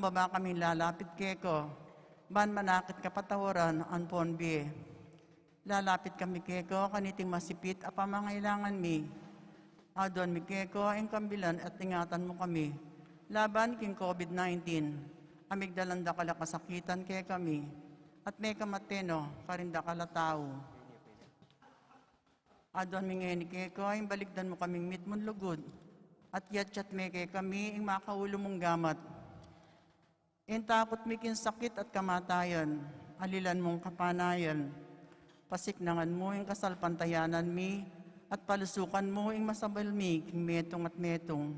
baba kami lalapit keko, ban manakit kapatawaran ang ponbi. Lalapit kami keko, kaniting masipit, apamangailangan mi. Adon mi keko, ang kambilan at ingatan mo kami. Laban king COVID-19, amig dalanda kala kasakitan kay kami, at may kamateno, karinda kala tao. Adon mi ngayon keko, ang baligdan mo kaming mitmon lugod, at yat me kay kami, ang makaulo mong gamat. In takot mi kin sakit at kamatayan, alilan mong kapanayan, pasiknangan mo ang kasalpantayanan mi, at palusukan mo ang masabal mi, king metong at metong.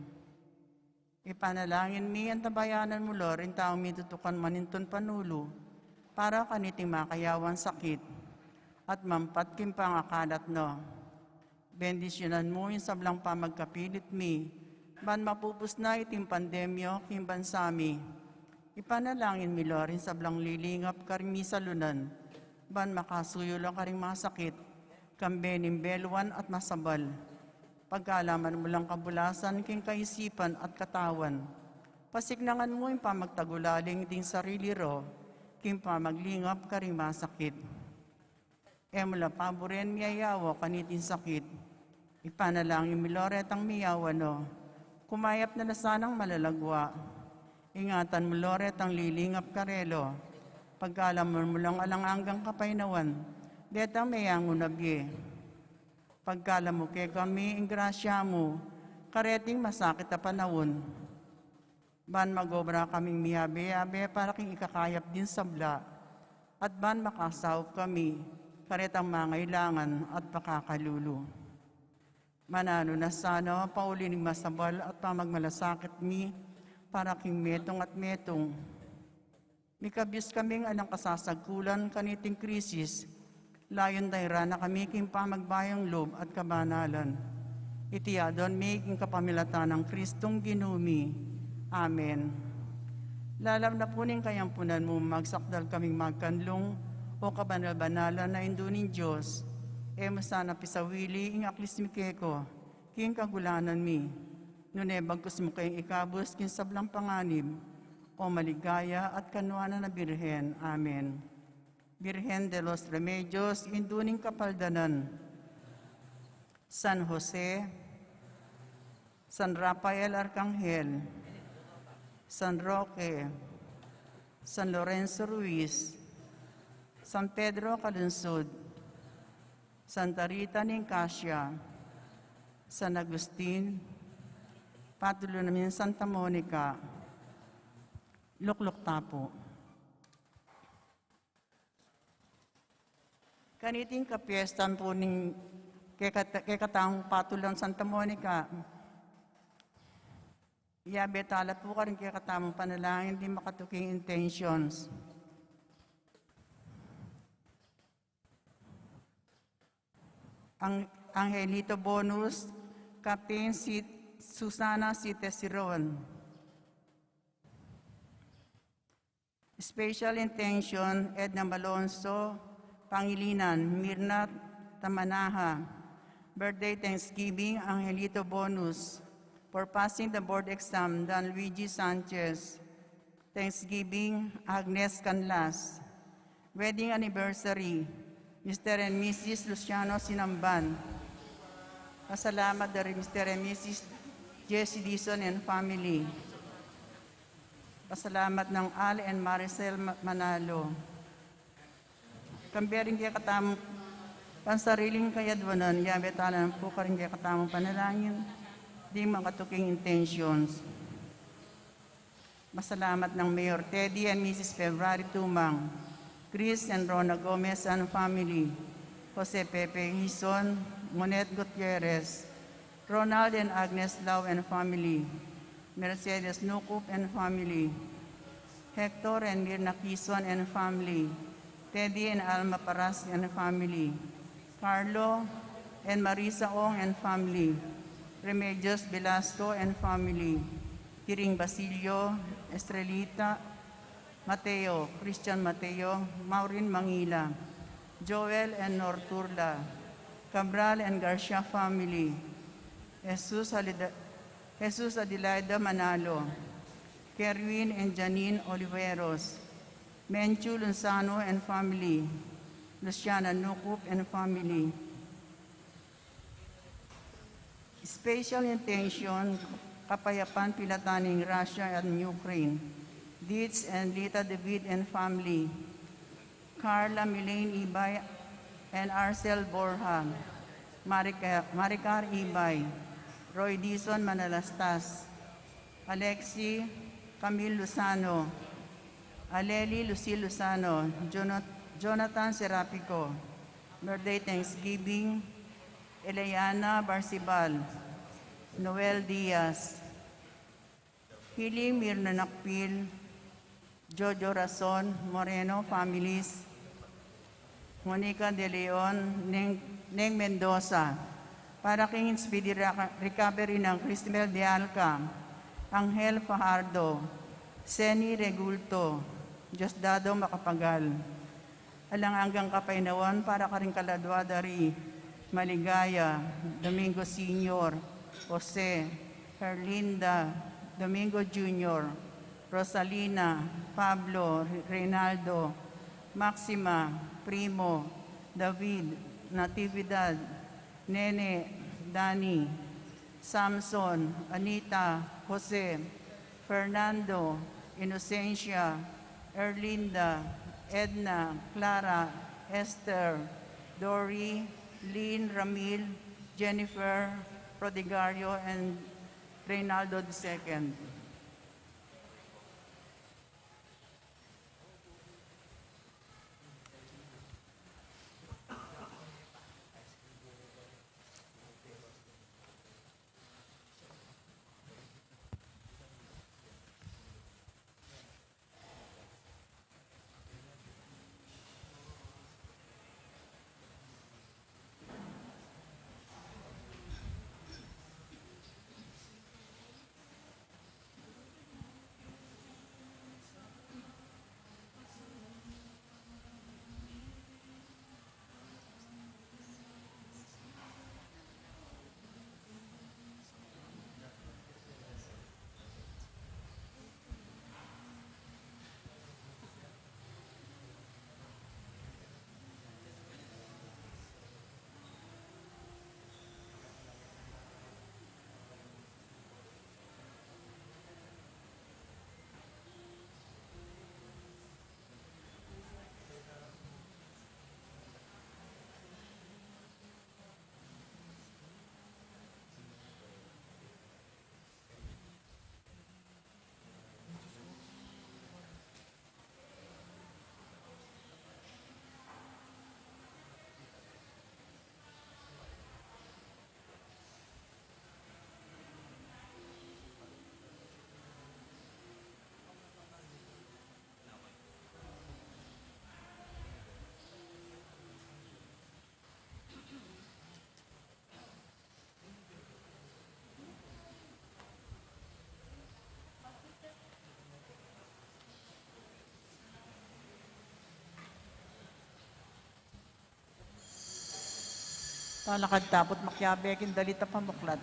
Ipanalangin mi ang tabayanan mo, Lord, in taong mi tutukan maninton panulo, para kaniting makayawan sakit, at mampat kim pangakalat no. Bendisyonan mo yung sablang pamagkapilit mi, ban mapupus na iting pandemyo kim bansami. Ipanalangin mi, Lord, in sablang lilingap karing mi salunan, ban makasuyo lang karing masakit, kambening beluan at masabal. Pagkaalaman mo lang kabulasan, king kaisipan at katawan. Pasignangan mo yung pamagtagulaling ding sarili ro, king pamaglingap karing masakit. Mula paboren miyayawa kanitin sakit. Ipanalangin mi, Loret, ang miyawa no. Kumayap na sanang malalagwa. Ingatan mo, Loret, ang lilingap karelo. Pagkaalaman mo lang alanganggang kapainawan, detang mayango nabye. Pagkala mo kay kami, ang grasya mo, kareting masakit na panahon. Ban magobra kaming miyabe-yabe para king ikakayap din sabla, at ban makasawp kami, karetang mangailangan at pakakalulu. Manano na sana, paulining masabal at pamagmalasakit mi, para king metong at metong. Mikabyos kaming alang kasasagkulan kaniting krisis, layon dayra na kami king pamagbayang loob at kabanalan. Itiyadon mi king kapamilatan ng Kristong ginumi. Amen. Lalam na puning kayampunan mo, magsakdal kaming magkanlong o kabanal-banalan na indunin Diyos. Masana pisawili ing aklis mi keko, king kagulanan mi. Nune bagkus mo kayong ikabos king sablang panganib, o maligaya at kanuana na Birhen. Amen. Virgen de los Remedios, induning kapaldanan, San Jose, San Rafael Arcangel, San Roque, San Lorenzo Ruiz, San Pedro Calunsud, Santa Rita Nicasia, San Agustin, patuloy namin Santa Monica, Lukluk Tapo. Kaniting kapiestan po ning kekataong patulang Santa Monica. Iabetala po ka rin kekatamang panalangin, di makatuking intentions. Ang Angelito Bonus, Captain Susana Citesiron. Special intention, Edna Malonzo, Pangilinan, Mirna Tamanaha. Birthday Thanksgiving, Angelito Bonus. For passing the board exam, Dan Luigi Sanchez. Thanksgiving, Agnes Canlas. Wedding anniversary, Mr. and Mrs. Luciano Sinamban. Pasalamat dari Mr. and Mrs. Jesse Dison and family. Pasalamat ng Al and Maricel Manalo. Kambiyaring kaya katamang pansariling kayadwanan, yabetalan po ka rin kaya katamang panalangin, di makatuking intentions. Masalamat ng Mayor Teddy and Mrs. February Tumang, Chris and Rona Gomez and family, Jose Pepe Hison, Monet Gutierrez, Ronald and Agnes Lau and family, Mercedes Nukup and family, Hector and Mirna Quizon and family, Teddy and Alma Paras and family, Carlo and Marisa Ong and family, Remedios Velasco and family, Kiring Basilio, Estrelita, Mateo, Christian Mateo, Maureen Mangila, Joel and Norturla, Cabral and Garcia family, Jesus Adelaida Manalo, Kerwin and Janine Oliveros, Menchu Lozano and family, Luciana Nukup and family. Special intention, Kapayapaan Pilataning Russia and Ukraine, Dietz and Lita David and family, Carla Milane Ibay and Arcel Borja, Maricar Ibay, Roy Dizon Manalastas, Alexi Camille Lozano, Aleli Lucille Lozano, Jonathan Serapico, Birthday Thanksgiving, Eliana Barsibal, Noel Diaz, Hili Mirna Nakpil, Jojo Rason, Moreno families, Monica De Leon, Neng Mendoza, para king speedy recovery ng Cristel de Alca, Angel Fajardo, Seni Regulto, Diosdado Macapagal, Alang-anggang Kapainawan para karing Kaladwadari, Maligaya, Domingo Sr., Jose, Herlinda, Domingo Jr., Rosalina, Pablo, Reynaldo, Maxima, Primo, David, Natividad, Nene, Dani, Samson, Anita, Jose, Fernando, Inocencia, Erlinda, Edna, Clara, Esther, Dory, Lynn, Ramil, Jennifer, Prodigario, and Reynaldo II. Talakad tapot makyabekin dalita pamuklat.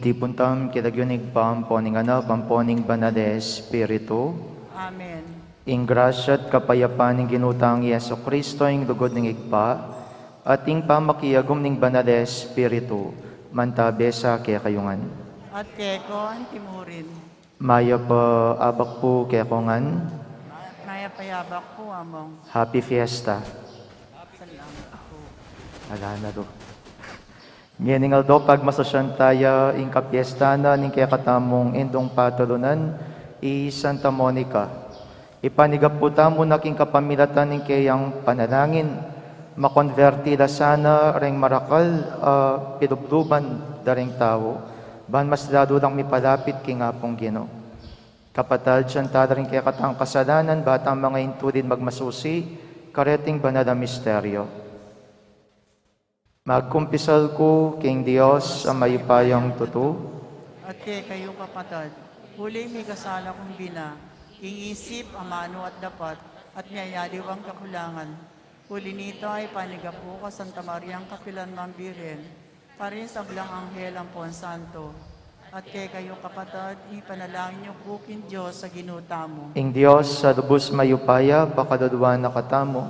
iti puntam kidagyonig pamponing pamponing banal Espiritu. Amen. Ing grasya at kapayapaan ng ginutang Yeso Kristo, ing lugod ng igpa, at ing pamakiyagom ng banal Espiritu, mantabe sa kaya kayungan. At keko ang timurin. Maya pa abak po kaya kongan. Maya payabak po among. Happy Fiesta. Salamat po. Ala na do. Ngayon do, pag masasyan tayo, ing kapiesta na, ning kaya katamong indong patulunan, Santa Monica. Ipanigap po tamo na king kapamilatan ning kayang panalangin, makonvertida sana ring marakal, pinubduban daring tao, ban mas lalo lang mipalapit king apong Gino. Kapatad siyan tada rin kaya katang kasalanan, batang mga intulin magmasusi, kareting banal na misteryo. Magkumpisal ko, King Dios, ang mayupayang tuto. At kayo kapatid, huli may kasala kong bina, iisip, amano at dapat, at niyayaliw ang kakulangan. Huli nito ay panigapo ka Santa Maria ang Kapilan Mambirin, parin sa Blang Anghel ang Pon Santo. At kayo kapatid, ipanalangin niyo bukin Diyos sa ginuta mo. Ing Dios, sa lubos mayupaya, pakadadwa na katamo,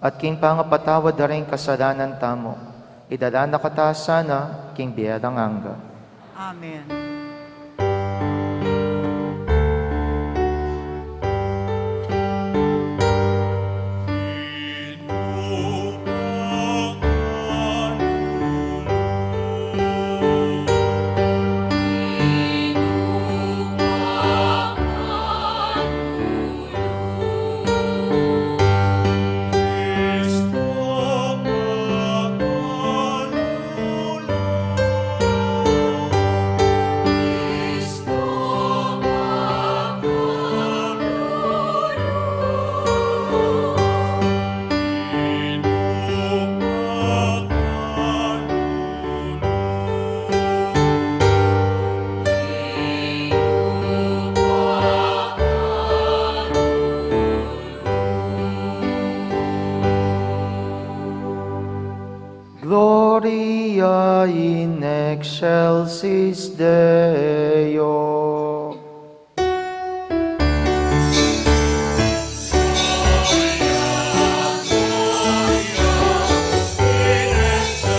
at king pangapatawad na rin kasalanan tamo. Idala na katasana, king biyadang angga. Amen. Gloria in excelsis Deo. Gloria in excelsis Deo.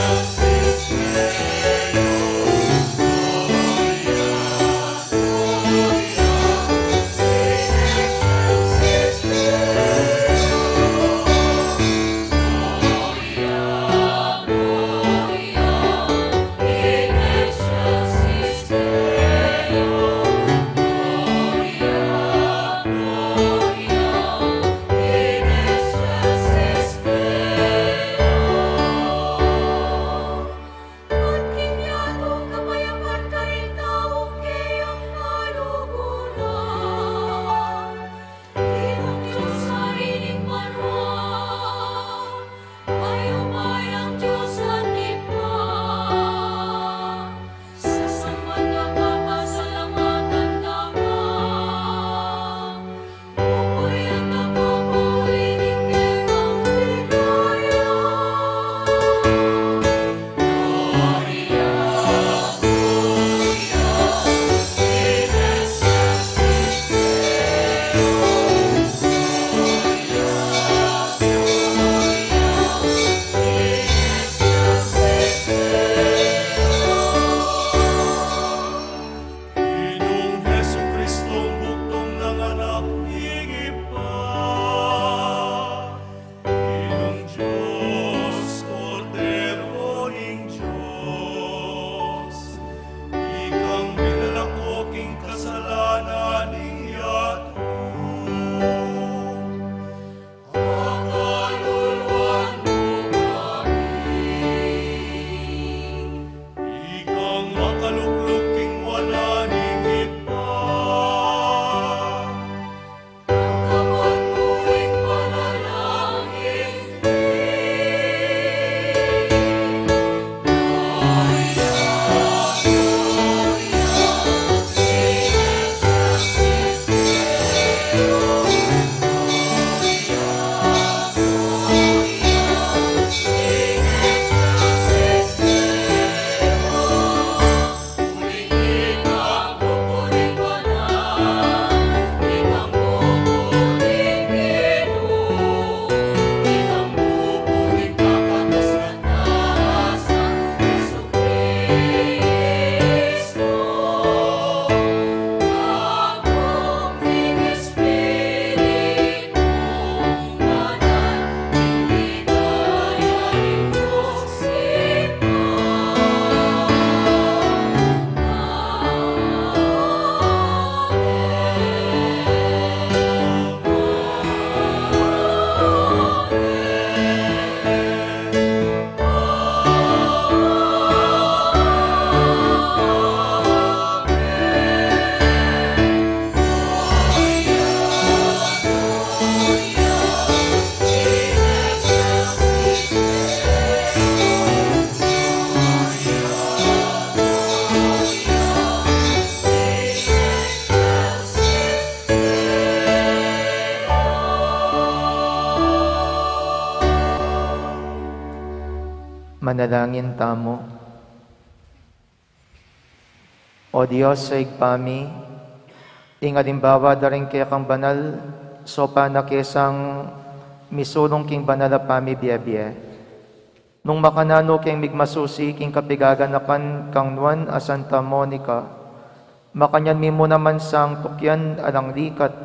Manalangin tamo. O Diyos sa igpami, ingalimbawa da rin kaya kang banal, so panakesang misulong king banal a pami biya. Nung makanano king migmasusi king kapigaganakan kang nuan a Santa Monica, makanyan mi mo naman sang tukyan alang likat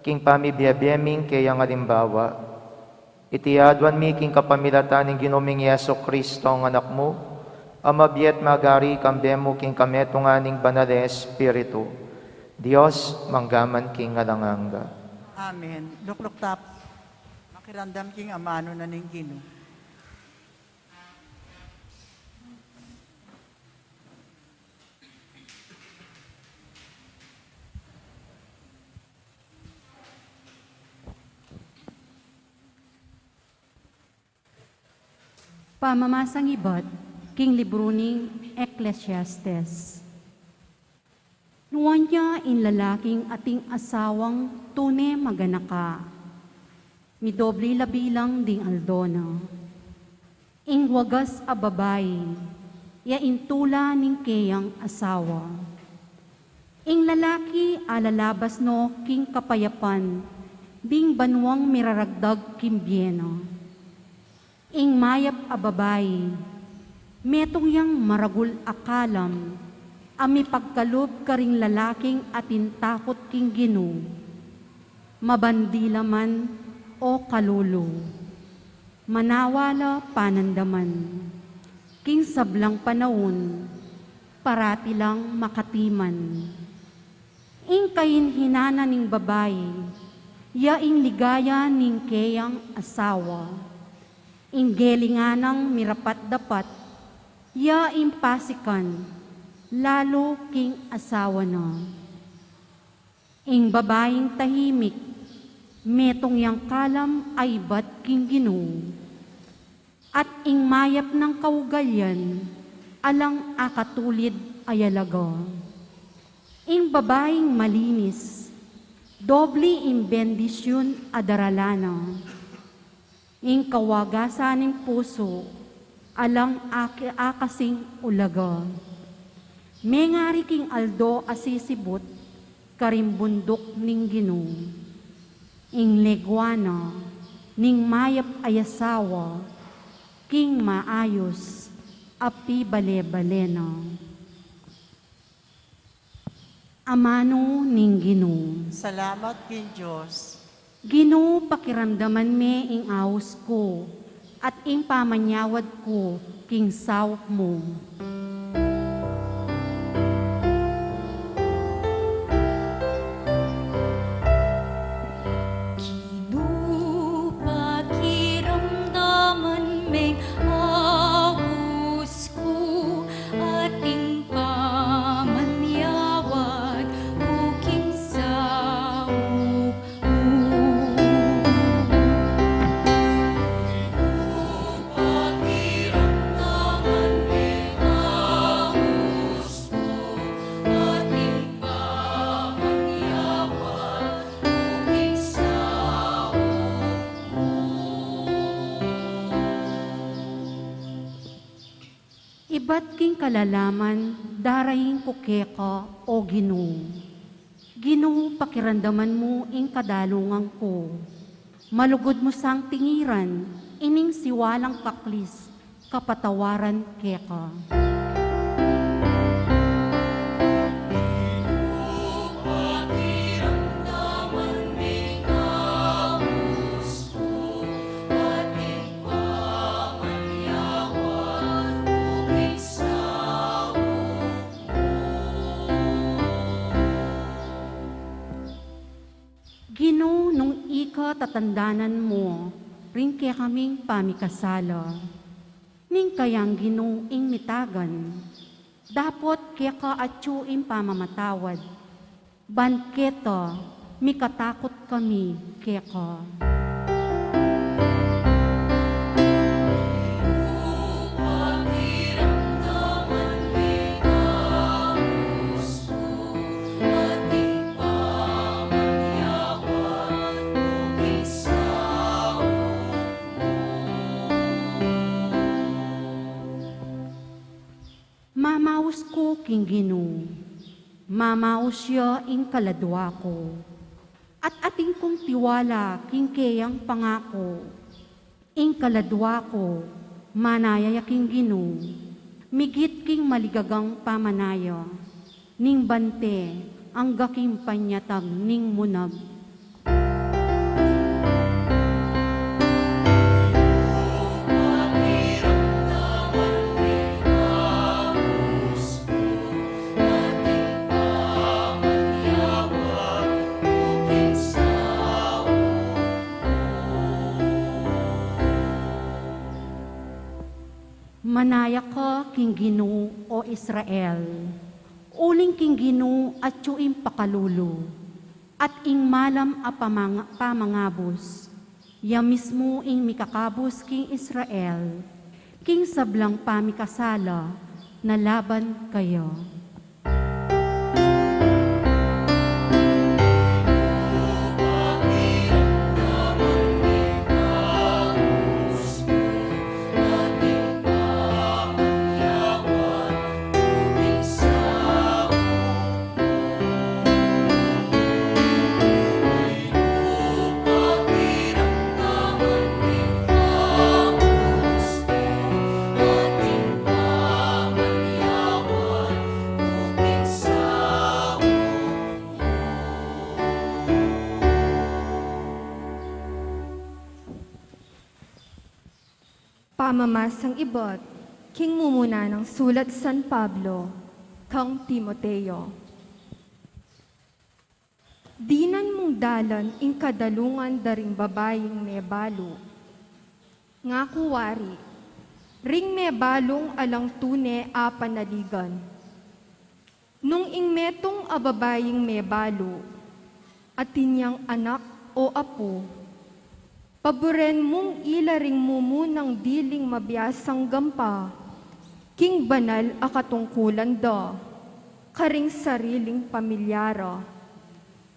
king pami biyabiyeming kaya ngalimbawa. Itiadwan mi king kapamilatan ng ginuming Yeso Kristo ang anak mo, amabiyet magari kambemo king kametunganing banal Espiritu. Dios manggaman king ngalanganga. Amen. Lukluk tap. Makirandam king amano na ning Ginoo. Pamamasang ibat, king libro ning Ecclesiastes. Nuwan niya in lalaking ating asawang tune maganaka. Midobli labilang ding aldona. Ing wagas a babay, ya intula ning keyang asawa. Ing lalaki alalabas no king kapayapan, ding banwang miraragdag kimbyeno. Ing mayap a babay, metong yang maragul akalam, ami pagkalob karing lalaking atin takot king Ginoo, mabandilaman o kalulo, manawala panandaman, king sablang panahon, parati lang makatiman. Ing kainhinana ning babay, yaing ligaya ning keyang asawa, inggelinganang mirapat dapat, ya impasikan, lalo king asawa na. Ing babaeng tahimik, metong yang kalam ay bat king Ginoo. At ing mayap ng kaugalyan, alang akatulid ayalaga. Ing babaeng malinis, dobli ing bendisyon adaralana. Ing kawagasan ng puso, alang akasing ulaga. Mengari king aldo asisibot, karimbundok ning Ginoo. Ing legwana, ning mayap ayasawa, king maayos, api bale-balena. Amano ning Ginoo. Salamat king Diyos. Ginoo, pakiramdaman me ing awos ko, at ing pamanyawad ko, king sawak mo. Ginoo, pakiramdaman me awos ko, at ing pamanyawad ko, king sawak mo. Iba't king kalalaman, daraying kukeka o Ginoo. Ginoo, pakiramdaman mo ing kadalungan ko. Malugod mo sang tingiran, ining siwalang kaklis, kapatawaran keka. Ginoo, nung ika tatandanan mo, rin kaya kaming pamikasala. Ning kayang Ginoo ing mitagan, dapot kaya ka atyo ing pamamatawad. Banketa, mikatakot kami kaya ka. king Ginoo. Mamausya ing kaladwa ko. At ating kong tiwala king kayang pangako. Ing kaladwa ko, manayaya king Ginoo. Migit king maligagang pamanaya. Ning bante, ang gaking panyatag ning munag. Manaya ka king Ginoo o Israel, uling king Ginoo at yuim pakalulo, at ing malam a pamangabos, ya mismo ing mikakabos king Israel, king sablang pamikasala, na laban kayo. Pamamasang ibot, king mumuna ng sulat San Pablo, kang Timoteo. Dinan mong dalan ing kadalungan daring babaying mebalo. Nga kuwari, ring mebalong alang tune a panaligan. Nung ing metong ababaying mebalo, atinyang anak o apo, paboren mong ilaring mumunang diling mabiyasang gampa, king banal a katungkulan da, karing sariling pamilyara,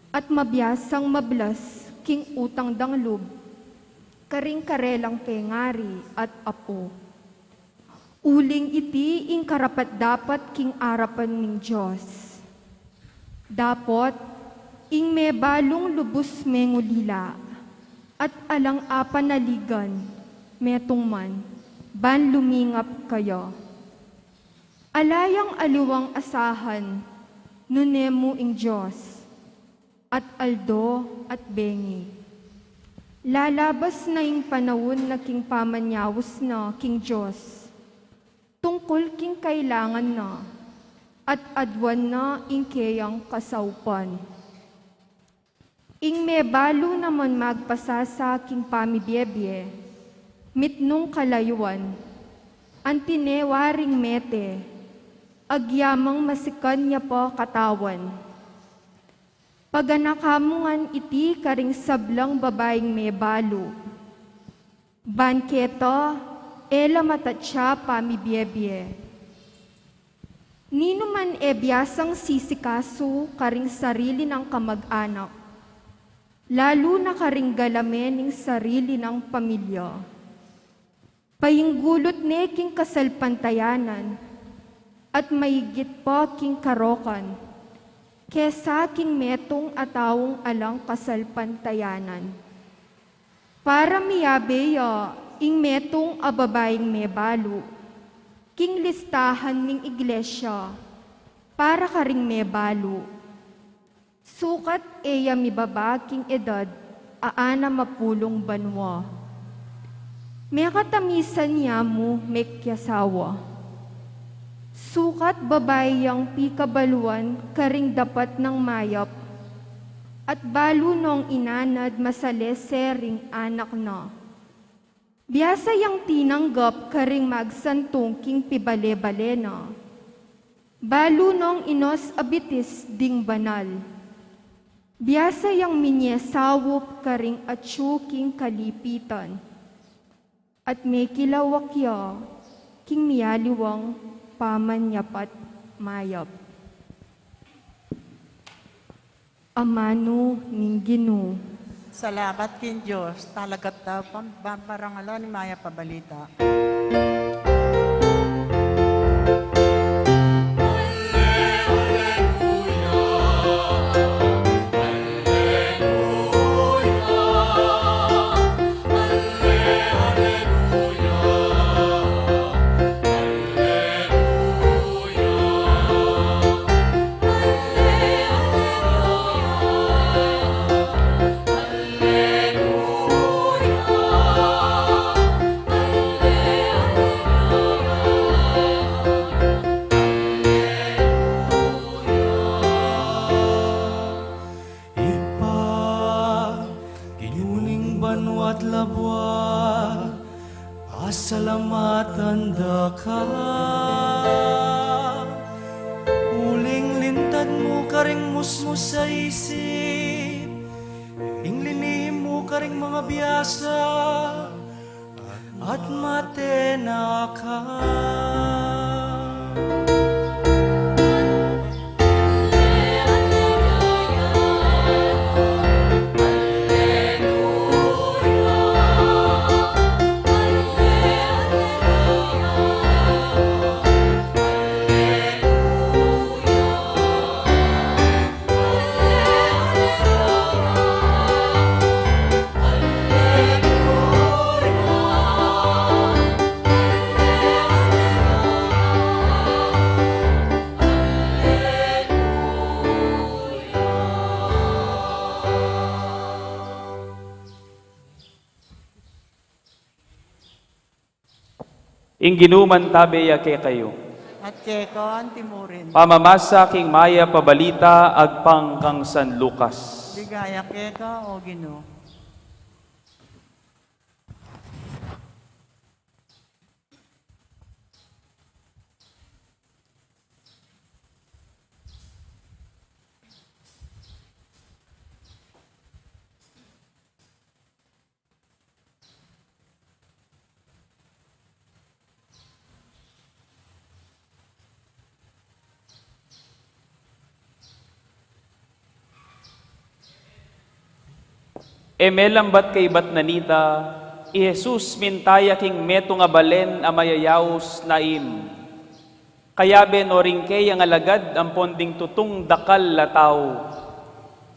at mabiyasang mablas king utang danglub, karing karelang pengari at apo. Uling iti ing karapat dapat king arapan ning Diyos. Dapot, ing mebalong lubos mengulila, at alang apanaligan, metong man, ban lumingap kayo. Alayang aluwang asahan, nunemo ing Diyos, at aldo at bengi. Lalabas na ing panahon na king pamanyawos na king Diyos, tungkol king kailangan na, at adwan na ing kayang kasaupan. Ing mebalo naman magpasa sa aking pamibiyebye, mitnong kalayuan, antinewaring mete, agyamang masikan niya po katawan. Paganakamungan iti karing sablang babaeng mebalo, banketo, ela matatsa pamibiyebye. Nino man biyasang sisikaso karing sarili ng kamag-anak, lalo na karing galamen ng sarili ng pamilya. Painggulot ne king kasalpantayanan, at maigit po king karokan, kesa king metong atawong alang kasalpantayanan. Para miyabeya, ing metong ababaying mebalo, king listahan ning iglesia, para karing mebalo. Sukat eya mibabaking edad, aana mapulong banwa. May katamisan niya mo mekyasawa. Sukat babayang pikabaluan, karing dapat ng mayap, at balo nong inanad masalesering anak na. Biyasa yang tinanggap karing magsantong king pibale-bale na. Balo nong inos abitis ding banal. Biyasa yang minyesawop karing atsuking kalipitan, at may kilawakya king miyaliwang pamanyapat mayap. Amano ning Ginoo. Salamat kin Diyos, talagat daw parangalan ni Maya Pabalita. Alleluia, banwa at labwa, pasalamatan da ka. Uling lintad mo karing musmus sa isip, inglinim mo karing mga biyasa, at matena ka. Ingginuman tabi ya ke kayo. At keko ang timurin. Pamamasa king maya pabalita agpang kang San Lucas. Ligaya keka o Ginoo. Emelambat kay bat nanita, i Jesus mintaya king meto nga balen a mayayaos naim. Kayabe no ringkay ang alagad ang ponding tutong dakal lataw.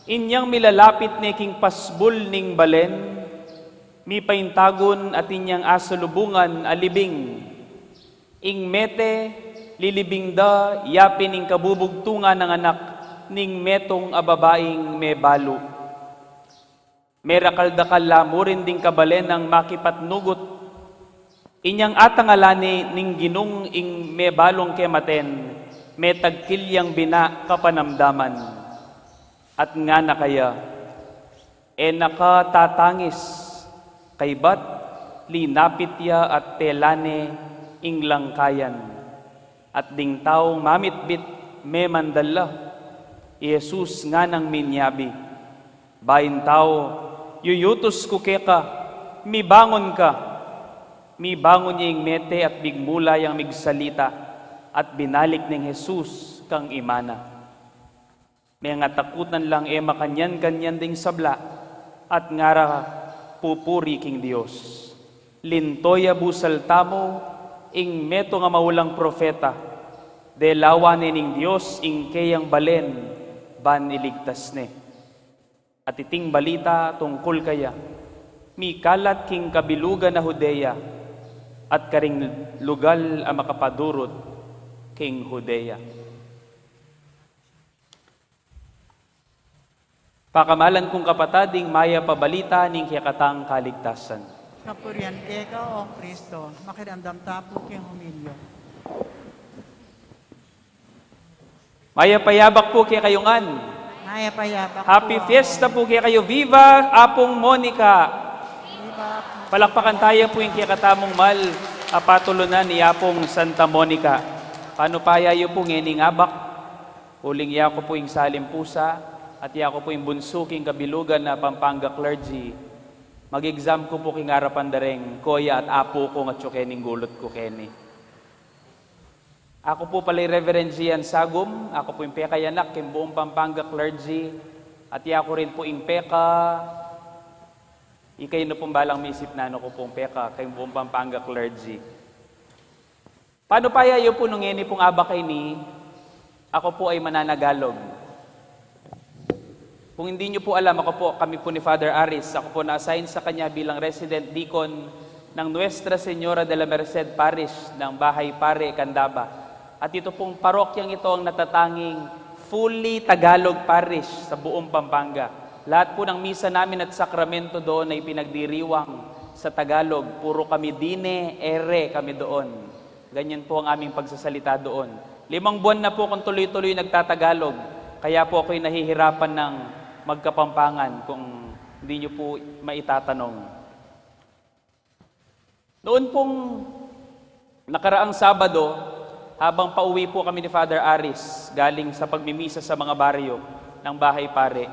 Inyang milalapit ni king pasbul ning balen, mi paintagon at inyang asalubungan alibing. Ing mete, lilibing da, yapin ning kabubugtungan ng anak, ning metong ababaing me balo. Merakal-dakal lamurin ding kabalen ang makipatnugot. Inyang atangalani ning ginung ing me balong kematen, me tagkilyang bina kapanamdaman. At nga na kaya, nakatatangis, kay bat, linapitya at telane ing langkayan. At ding taong mamitbit me mandala, Jesus nga nang minyabi. Bayin tao, yuyutos ko keka, mibangon ka. Mibangon niya yung mete at bigmula yung migsalita at binalik ng Jesus kang imana. May nga takutan lang makanyan-kanyan ding sabla at ngara pupuri king Dios. Lintoya busal tamo ing meto nga maulang profeta, de lawanin ning Dios ing kayang balen ban iligtas ne. At iting balita tungkol kaya, mikalat king kabilugan na Hudeya, at karing lugal ang makapadurot king Hudeya. Pakamalan kong kapatading maya pabalita ning kiyakatang kaligtasan. Kapurian keka o Kristo, makiramdam tapo king humilyo. Maya payabak po kaya kayongan. Maya payabak Happy po, Fiesta po kaya kayo. Viva Apong Monica! Viva Palakpakan tayo po yung kiyakatamong mal apatulunan ni Apong Santa Monica. Paano pa yayo po ngening abak? Huling yako po yung salim pusa at yako po yung bunsuking kabilugan na Pampanga clergy. Mag-exam ko po king harapan dareng koya at apo ko nga tsukening gulot ko keni. Ako po pala Reverend Gian Sagum, ako po yung peka yanak king buong Pampanga clergy at yako rin po yung peka. Ikay na pong balang misip na ano ko pong peka kay buong Pampanga clergy. Paano pa yayo po nung ngeni pong abakay ni, ako po ay mananagalog. Kung hindi nyo po alam, kami po ni Father Aris, ako po na-assign sa kanya bilang resident deacon ng Nuestra Señora de la Merced Parish ng Bahay Pare, Candaba. At ito pong parokyang ito ang natatanging fully Tagalog parish sa buong Pampanga. Lahat po ng misa namin at sakramento doon ay pinagdiriwang sa Tagalog. Puro kami dine, ere kami doon. Ganyan po ang aming pagsasalita doon. 5 buwan na po kung tuloy-tuloy nagtatagalog. Kaya po ako'y nahihirapan ng magkapampangan kung hindi nyo po maitatanong. Noon pong nakaraang Sabado, habang pauwi po kami ni Father Aris galing sa pagmimisa sa mga baryo ng Bahay Pare,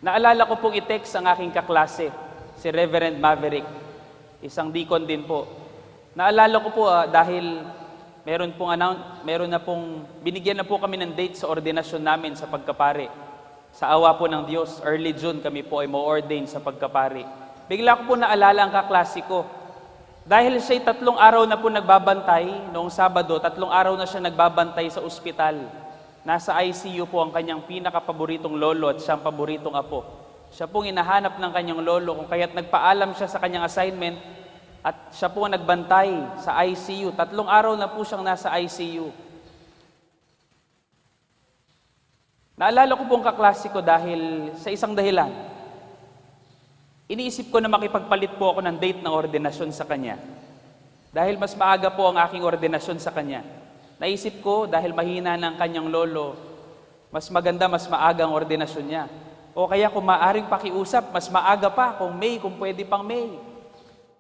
naalala ko pong i-text ang aking kaklase, si Reverend Maverick, isang deacon din po. Naalala ko po dahil meron na pong binigyan na po kami ng date sa ordinasyon namin sa pagkapare. Sa awa po ng Diyos, early June kami po ay mo-ordain sa pagkapare. Bigla ko po naalala ang kaklase ko. Dahil siya'y 3 araw na po nagbabantay, noong Sabado, 3 araw na siya nagbabantay sa ospital. Nasa ICU po ang kanyang pinakapaboritong lolo at siyang paboritong apo. Siya pong hinahanap ng kanyang lolo, kung kaya't nagpaalam siya sa kanyang assignment at siya po ang nagbantay sa ICU. 3 araw na po siyang nasa ICU. Naalala ko pong kaklase ko dahil sa isang dahilan. Iniisip ko na makipagpalit po ako ng date ng ordinasyon sa kanya. Dahil mas maaga po ang aking ordinasyon sa kanya. Naisip ko, dahil mahina ng kanyang lolo, mas maganda, mas maaga ang ordinasyon niya. O kaya kung maaring pakiusap, mas maaga pa, kung May, kung pwede pang May.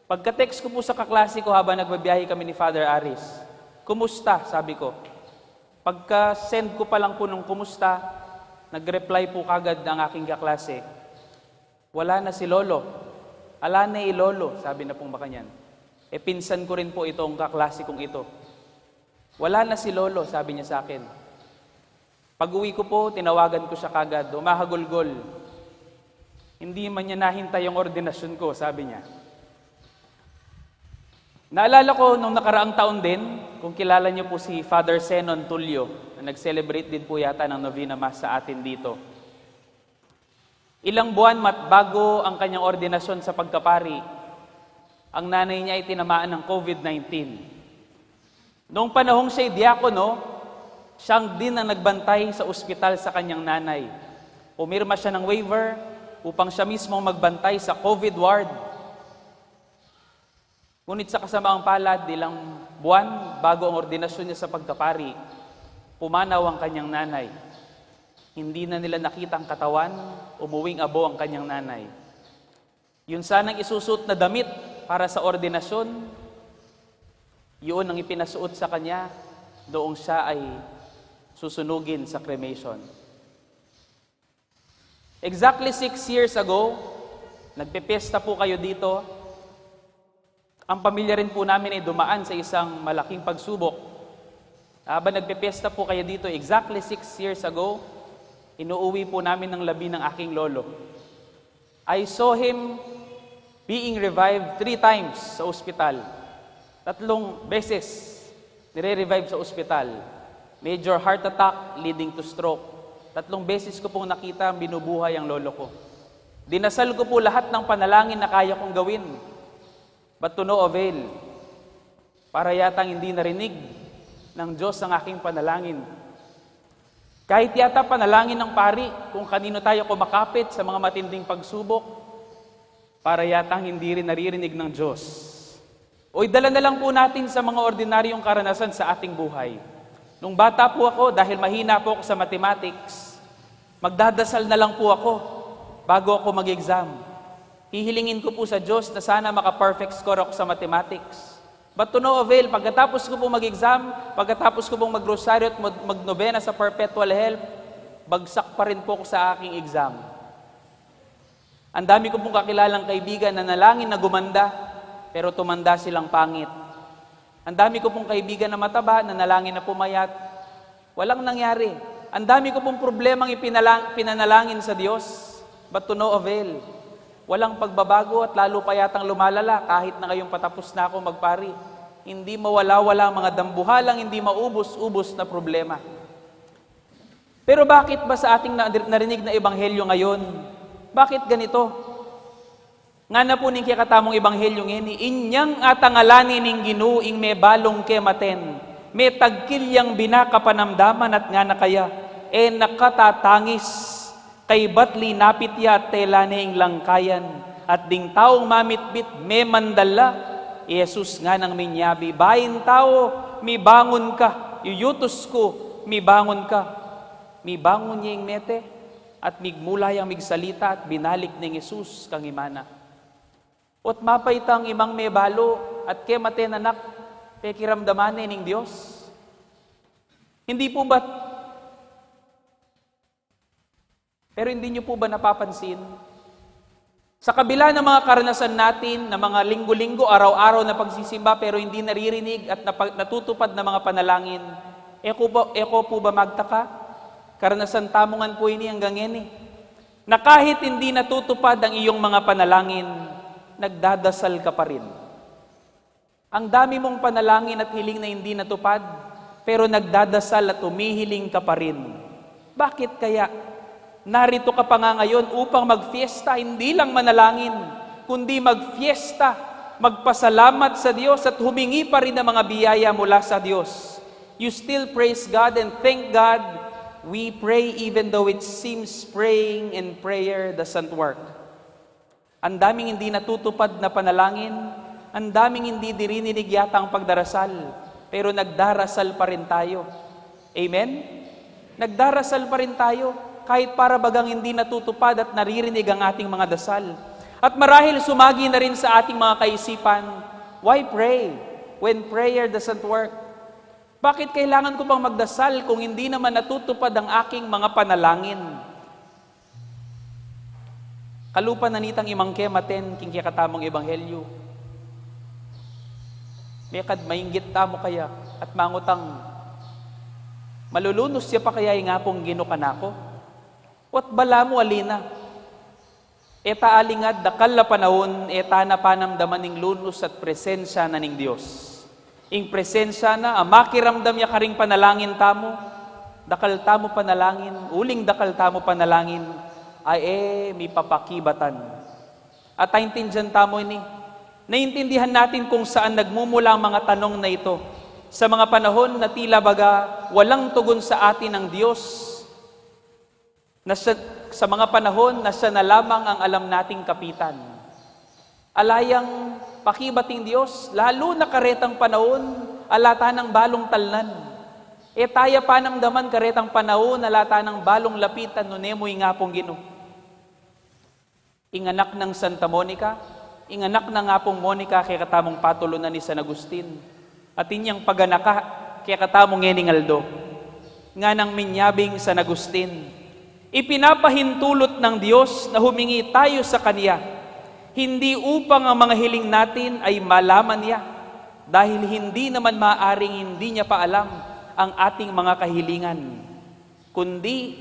Pagka-text ko po sa kaklase ko habang nagbabiyahe kami ni Father Aris, kumusta, sabi ko. Pagka-send ko pa lang po nung kumusta, nag-reply po kagad ang aking kaklase, wala na si Lolo. Ala na Lolo, sabi na pong Makanyan. Pinsan ko rin po itong kaklase kong ito. Wala na si Lolo, sabi niya sa akin. Pag-uwi ko po, tinawagan ko siya kagad, umahagulgol. Hindi man niya nahintay yung ordinasyon ko, sabi niya. Naalala ko nung nakaraang taon din, kung kilala niyo po si Father Zenon Tulio, na nag-celebrate din po yata ng Novena Mass sa atin dito. Ilang buwan bago ang kanyang ordinasyon sa pagkapari, ang nanay niya ay tinamaan ng COVID-19. Noong panahong siya'y diakono, siyang din ang nagbantay sa ospital sa kanyang nanay. Pumirma siya ng waiver upang siya mismo magbantay sa COVID ward. Ngunit sa kasamaang palad, ilang buwan bago ang ordinasyon niya sa pagkapari, pumanaw ang kanyang nanay. Hindi na nila nakita ang katawan, umuwing abo ang kanyang nanay. Yun sanang isusot na damit para sa ordinasyon, yun ang ipinasuot sa kanya noong siya ay susunugin sa cremation. Exactly 6 years ago, nagpepesta po kayo dito. Ang pamilya rin po namin ay dumaan sa isang malaking pagsubok. Habang nagpepesta po kayo dito, exactly 6 years ago, inuuwi po namin ng labi ng aking lolo. I saw him being revived 3 times sa ospital. 3 beses nire-revive sa ospital. Major heart attack leading to stroke. 3 beses ko pong nakita binubuhay ang lolo ko. Dinasal ko po lahat ng panalangin na kaya kong gawin. But to no avail. Para yatang hindi narinig ng Diyos ang aking panalangin. Kahit yata panalangin ng pari kung kanino tayo kumakapit sa mga matinding pagsubok, para yatang hindi rin naririnig ng Diyos. O idala na lang po natin sa mga ordinaryong karanasan sa ating buhay. Nung bata po ako, dahil mahina po ako sa mathematics, magdadasal na lang po ako bago ako mag-exam. Hihilingin ko po sa Diyos na sana maka-perfect score ako sa mathematics. But to no avail, pagkatapos ko pong mag-exam, pagkatapos ko pong mag-rosaryo at mag-novena sa perpetual help, bagsak pa rin po ako sa aking exam. Ang dami ko pong kakilalang kaibigan na nalangin na gumanda, pero tumanda silang pangit. Ang dami ko pong kaibigan na mataba, na nalangin na pumayat, walang nangyari. Ang dami ko pong problemang pinanalangin sa Diyos, but to no avail. Walang pagbabago at lalo pa yatang lumalala kahit na ngayong patapos na ako magpari. Hindi mawala-wala mga dambuhalang, hindi maubos-ubos na problema. Pero bakit ba sa ating narinig na ebanghelyo ngayon, bakit ganito? Nga na po ning kikatamong ebanghelyo ngayon, inyang atangalani ning ginuing may balong kematen, may tagkilyang binakapanamdaman at nga na kaya, nakatatangis, kay batli napitya at tela ning langkayan, at ding taong mamitbit may mandala, Jesus nga nang minyabi, bayin tao, mi bangon ka, yuyutos ko, mi bangon ka. Mi bangon niya yung mete, at migmulay ang migsalita at binalik ni Jesus kang imana. Ot mapaytang imang may balo at kematen anak pekiramdamanin ning Dios. Hindi po ba, pero hindi niyo po ba napapansin? Sa kabila ng mga karanasan natin, na mga linggo-linggo, araw-araw na pagsisimba, pero hindi naririnig at natutupad na mga panalangin, eko po ba magtaka? Karanasan tamungan po ini hanggang ini. Na kahit hindi natutupad ang iyong mga panalangin, nagdadasal ka pa rin. Ang dami mong panalangin at hiling na hindi natupad, pero nagdadasal at umihiling ka pa rin. Bakit kaya? Narito ka pa nga ngayon upang magfiesta, hindi lang manalangin, kundi magfiesta, magpasalamat sa Diyos at humingi pa rin ng mga biyaya mula sa Diyos. You still praise God and thank God. We pray even though it seems praying and prayer doesn't work. Ang daming hindi natutupad na panalangin, ang daming hindi dirininig yata ang pagdarasal, pero nagdarasal pa rin tayo. Amen? Nagdarasal pa rin tayo. Kahit para bagang hindi natutupad at naririnig ang ating mga dasal. At marahil sumagi na rin sa ating mga kaisipan, why pray when prayer doesn't work? Bakit kailangan ko pang magdasal kung hindi naman natutupad ang aking mga panalangin? Kalupan na nitang imangke maten king katamong ebanghelyo. Mekad mainggit tamo kaya at mangutang, malulunos siya pa kaya nga pong ginukanako? Wat bala mo alina? Eta alingad dakal na panahon, eta na panamdaman ning lunos at presensya na ning Dios. Ing presensya na, makiramdam ya karing panalangin tamo, dakal tamo panalangin, uling dakal tamo panalangin, ay may papakibatan. At naintindihan tamo ini, naintindihan natin kung saan nagmumula ang mga tanong na ito. Sa mga panahon na tila baga walang tugon sa atin ng Diyos, sa mga panahon na siya na lamang ang alam nating kapitan. Alayang pakibating Diyos, lalo na karetang panahon, alata ng balong talnan. Taya panamdaman karetang panahon, alata ng balong lapitan, nunemoy nga pong Ginoo. Inganak ng Santa Monica, inganak na nga pong Monica kay katamong patulunan ni San Agustin, at inyang paganaka kay katamong Eningaldo, nga nang minyabing San Agustin. Ipinapahintulot ng Diyos na humingi tayo sa Kanya, hindi upang ang mga hiling natin ay malaman niya, dahil hindi naman maaring hindi niya pa alam ang ating mga kahilingan, kundi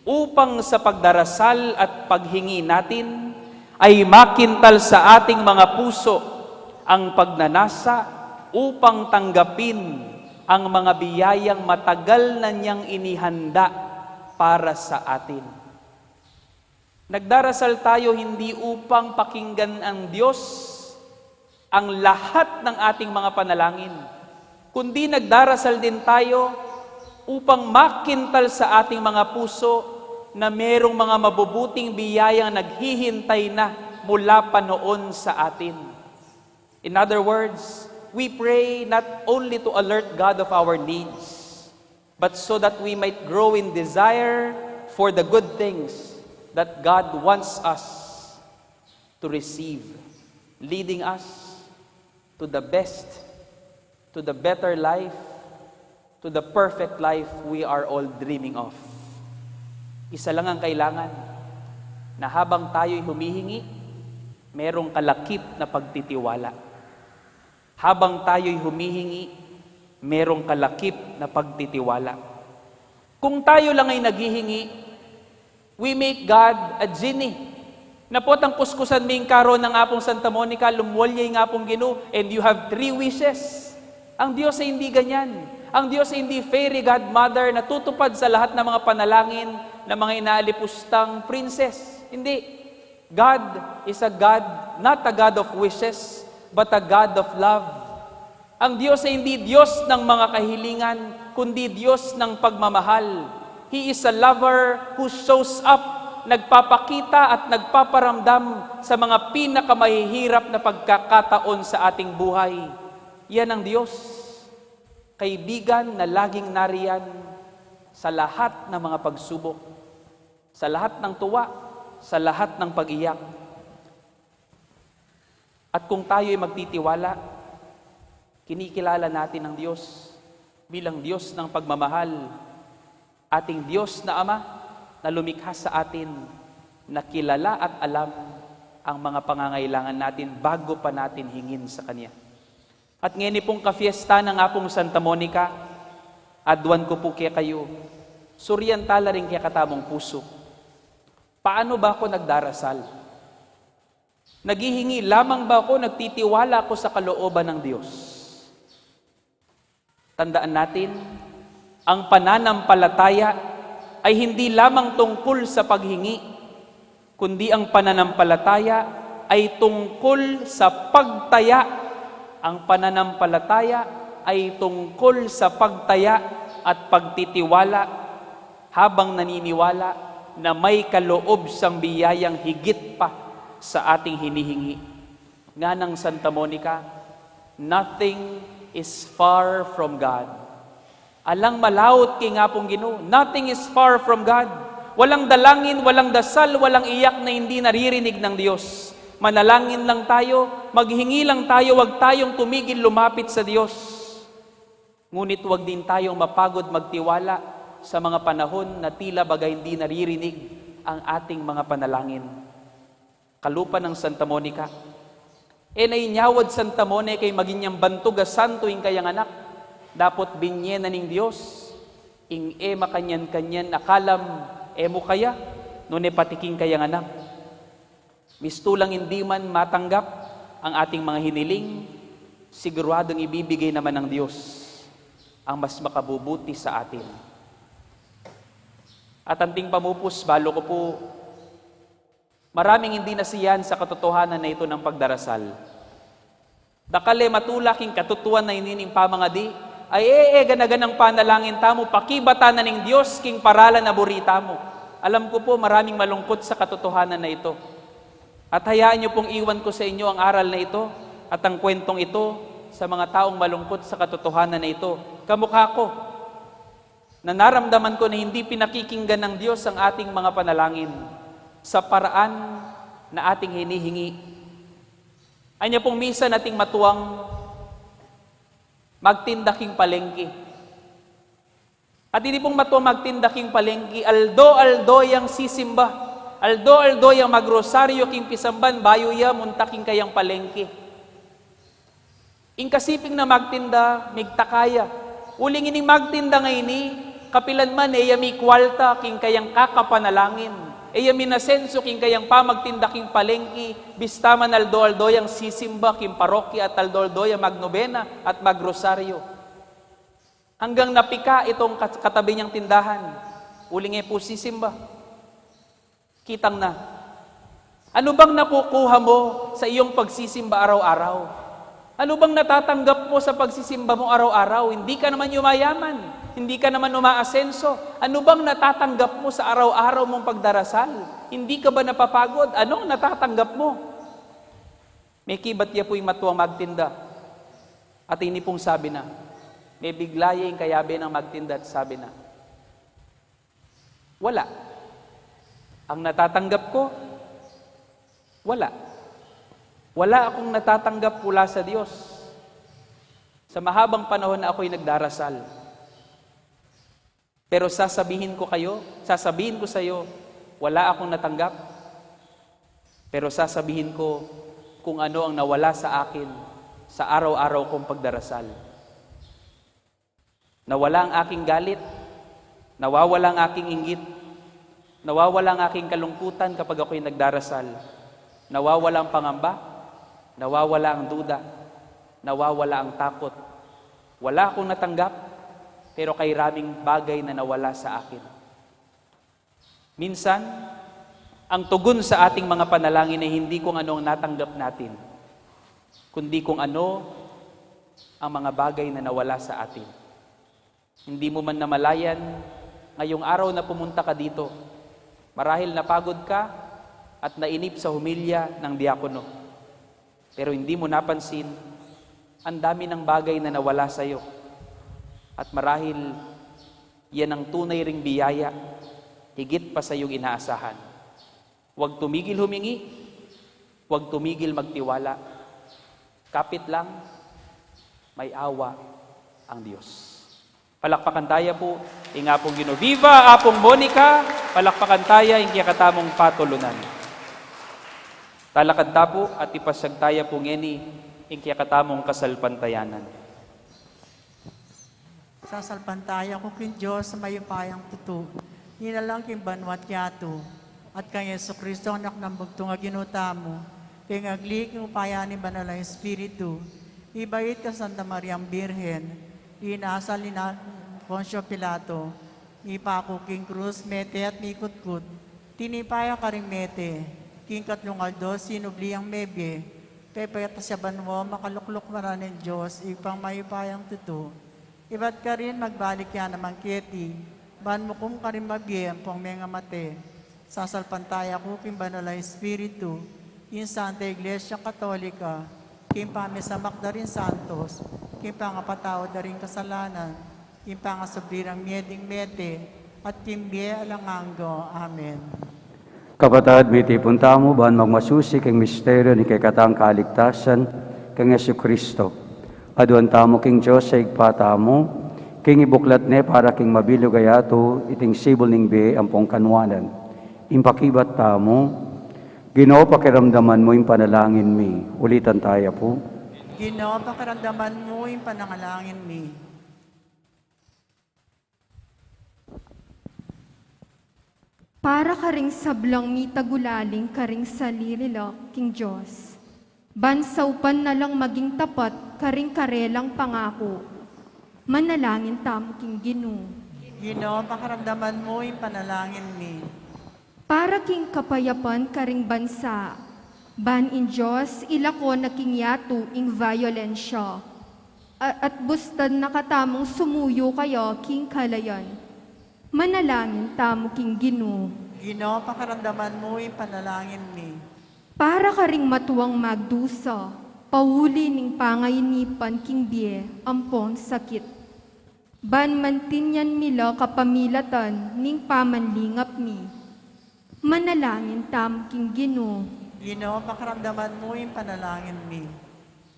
upang sa pagdarasal at paghingi natin ay makintal sa ating mga puso ang pagnanasa upang tanggapin ang mga biyayang matagal na niyang inihanda para sa atin. Nagdarasal tayo hindi upang pakinggan ang Diyos ang lahat ng ating mga panalangin, kundi nagdarasal din tayo upang makintal sa ating mga puso na merong mga mabubuting biyayang naghihintay na mula pa noon sa atin. In other words, we pray not only to alert God of our needs, but so that we might grow in desire for the good things that God wants us to receive, leading us to the best, to the better life, to the perfect life we are all dreaming of. Isa lang ang kailangan, na habang tayo'y humihingi, merong kalakip na pagtitiwala. Habang tayo'y humihingi, merong kalakip na pagtitiwala. Kung tayo lang ay naghihingi, we make God a genie. Napot ang kuskusan ming karon ng apong Santa Monica, lumwalyay nga pong Ginoo, and you have 3 wishes. Ang Diyos ay hindi ganyan. Ang Diyos ay hindi fairy godmother na tutupad sa lahat ng mga panalangin ng mga inaalipustang princess. Hindi. God is a God, not a God of wishes, but a God of love. Ang Diyos ay hindi Diyos ng mga kahilingan, kundi Diyos ng pagmamahal. He is a lover who shows up, nagpapakita at nagpaparamdam sa mga pinakamahihirap na pagkakataon sa ating buhay. Yan ang Diyos. Kaibigan na laging nariyan sa lahat ng mga pagsubok. sa lahat ng tuwa, sa lahat ng pag-iyak. At kung tayo ay magtitiwala, kinikilala natin ang Diyos bilang Diyos ng pagmamahal, ating Diyos na Ama na lumikha sa atin, na kilala at alam ang mga pangangailangan natin bago pa natin hingin sa Kanya. At ngayon pong kafiesta ng nga pong Santa Monica, adwan ko po kaya kayo, suryantala rin kaya katamong puso. Paano ba ako nagdarasal? Naghihingi lamang ba ako, nagtitiwala ako sa kalooban ng Diyos? Tandaan natin, ang pananampalataya ay hindi lamang tungkol sa paghingi, kundi ang pananampalataya ay tungkol sa pagtaya. Ang pananampalataya ay tungkol sa pagtaya at pagtitiwala habang naniniwala na may kaloob siyang biyayang higit pa sa ating hinihingi. Nga ng Santa Monica, nothing is far from God. Alang malawot kay nga pong Ginoo, nothing is far from God. Walang dalangin, walang dasal, walang iyak na hindi naririnig ng Diyos. Manalangin lang tayo, maghingi lang tayo, wag tayong tumigil lumapit sa Diyos. Ngunit wag din tayong mapagod magtiwala sa mga panahon na tila bagay hindi naririnig ang ating mga panalangin. Kalupa ng Santa Monica, nainyawad Santa Monica kay maginyang bantuga santuing kayang anak, dapot binye na ning Diyos, ing makanyan-kanyan akalam, mo kaya, nune patiking kayang anak. Mistulang hindi man matanggap ang ating mga hiniling, siguradong ibibigay naman ng Diyos ang mas makabubuti sa atin. At anting pamupos, balo ko po, maraming hindi nasiyan sa katotohanan na ito ng pagdarasal. Dakale matulaking katutuan na inining pamangadi, ay ganaganang panalangin tamo, pakibata na ning Diyos, king paralan na burita mo. Alam ko po, maraming malungkot sa katotohanan na ito. At hayaan niyo pong iwan ko sa inyo ang aral na ito at ang kwentong ito sa mga taong malungkot sa katotohanan na ito. Kamukha ko, na naramdaman ko na hindi pinakikinggan ng Diyos ang ating mga panalangin sa paraan na ating hinihingi. Anya pong misa nating matuwang magtindaking palengke. At hindi pong matuwang magtindaking palengke, aldo yang sisimba. Aldo yang magrosaryo king pisamban, bayo ya muntaking kayang palengke. Ing kasiping na magtinda, migtakaya. Uling ining magtinda ngayni, kapilan man mi kwalta king kayang kakapanalangin. Minasenso king kayang pamagtinda king palengke, bistaman aldo yang sisimba king parokya at aldo yang magnobena at magrosaryo. Hanggang napika itong katabi niyang tindahan, uling po sisimba. Kitang na. Ano bang nakukuha mo sa iyong pagsisimba araw-araw? Ano bang natatanggap mo sa pagsisimba mo araw-araw? Hindi ka naman yumayaman. Hindi ka naman umaasenso. Ano bang natatanggap mo sa araw-araw mong pagdarasal? Hindi ka ba napapagod? Anong natatanggap mo? May kibat niya po'y matuwang magtinda. At ini pong sabi na, may biglaya yung kayabe ng magtinda at sabi na, wala. Ang natatanggap ko, wala. Wala akong natatanggap mula sa Diyos. Sa mahabang panahon na ako'y nagdarasal. Pero sasabihin ko sa iyo, wala akong natanggap. Pero sasabihin ko kung ano ang nawala sa akin sa araw-araw kong pagdarasal. Nawala ang aking galit, nawawala ang aking inggit, nawawala ang aking kalungkutan kapag ako'y nagdarasal. Nawawala ang pangamba, nawawala ang duda, nawawala ang takot. Wala akong natanggap, pero kay raming bagay na nawala sa akin. Minsan, ang tugon sa ating mga panalangin ay hindi kung ano ang natanggap natin, kundi kung ano ang mga bagay na nawala sa atin. Hindi mo man namalayan, ngayong araw na pumunta ka dito, marahil napagod ka at nainip sa humilya ng diakono. Pero hindi mo napansin, ang dami ng bagay na nawala sa iyo. At marahil, yan ang tunay ring biyaya. higit pa sa iyong inaasahan. Huwag tumigil humingi, huwag tumigil magtiwala. Kapit lang, may awa ang Diyos. Palakpakan tayo po, inga pong Viva Apong Monica, palakpakan tayo, ingi katamong patulunan. Talakad ta po at ipasag tayo po ngeni, ingi katamong kasalpantayanan. Sasalpantaya ko kin Diyos sa mayupayang tuto. Nilalang kin banwat yato. At kay Yesu Kristo anak ng bugtong aginuta mo. Kay ngaglik yung upaya ni Banal na Espiritu. Ibayit ka Santa Mariang Birhen. Inasal ni Poncio Pilato. Ipako king krus, mete at mikutkut. Tinipaya ka rin mete. King katlong aldo, sinubli ang mebye. Pepayat siya banwo, makaluklok maranin Diyos. Ipang mayupayang tuto. Iba't ka rin magbalik yan naman kiti. Ban mo kung ka rin mabiyem pong mga mate. Sasalpantaya ko king Banal na Espiritu. In Santa Iglesia Katolika. King pamisamak da rin santos. King pangapatawad da rin kasalanan. King pangasubrirang mieding mete. At king biye alanganggo. Amen. Kapatad, may tipunta mo ban magmasusi kang misteryo ni kay katang kaligtasan kang Yesu Kristo. Aduan tamo king Diyos sa igpata mo, king ibuklat ne para king mabilog ayato, iting sibol ning be ampong kanwanan. Impakibat tamo, Ginoo pakiramdaman mo yung panalangin mi. Ulitan tayo po. Ginoo, pakiramdaman mo yung panangalangin mi. Para ka ring sablang mitagulaling ka ring salililo, King Diyos. Bansaupan na lang maging tapat ka ring karelang pangako. Manalangin tamo, King Ginoo. Ginoo, pakiramdaman mo yung panalangin mi. Para king kapayapan ka ring bansa. Ban in Diyos, ilako na king yato ing violensya. At bustad na katamong sumuyo kayo, King Kalayan. Manalangin tamo, King Ginoo. Ginoo, pakiramdaman mo yung panalangin mi. Para ka ring matuwang magdusa, pauli ning pangayinipan, King Bie, ampon sakit. Ban mantinyan mila kapamilatan, ning pamanlingap mi. Manalangin tamo, King Ginoo. Ginoo, pakiramdaman mo yung panalangin mi.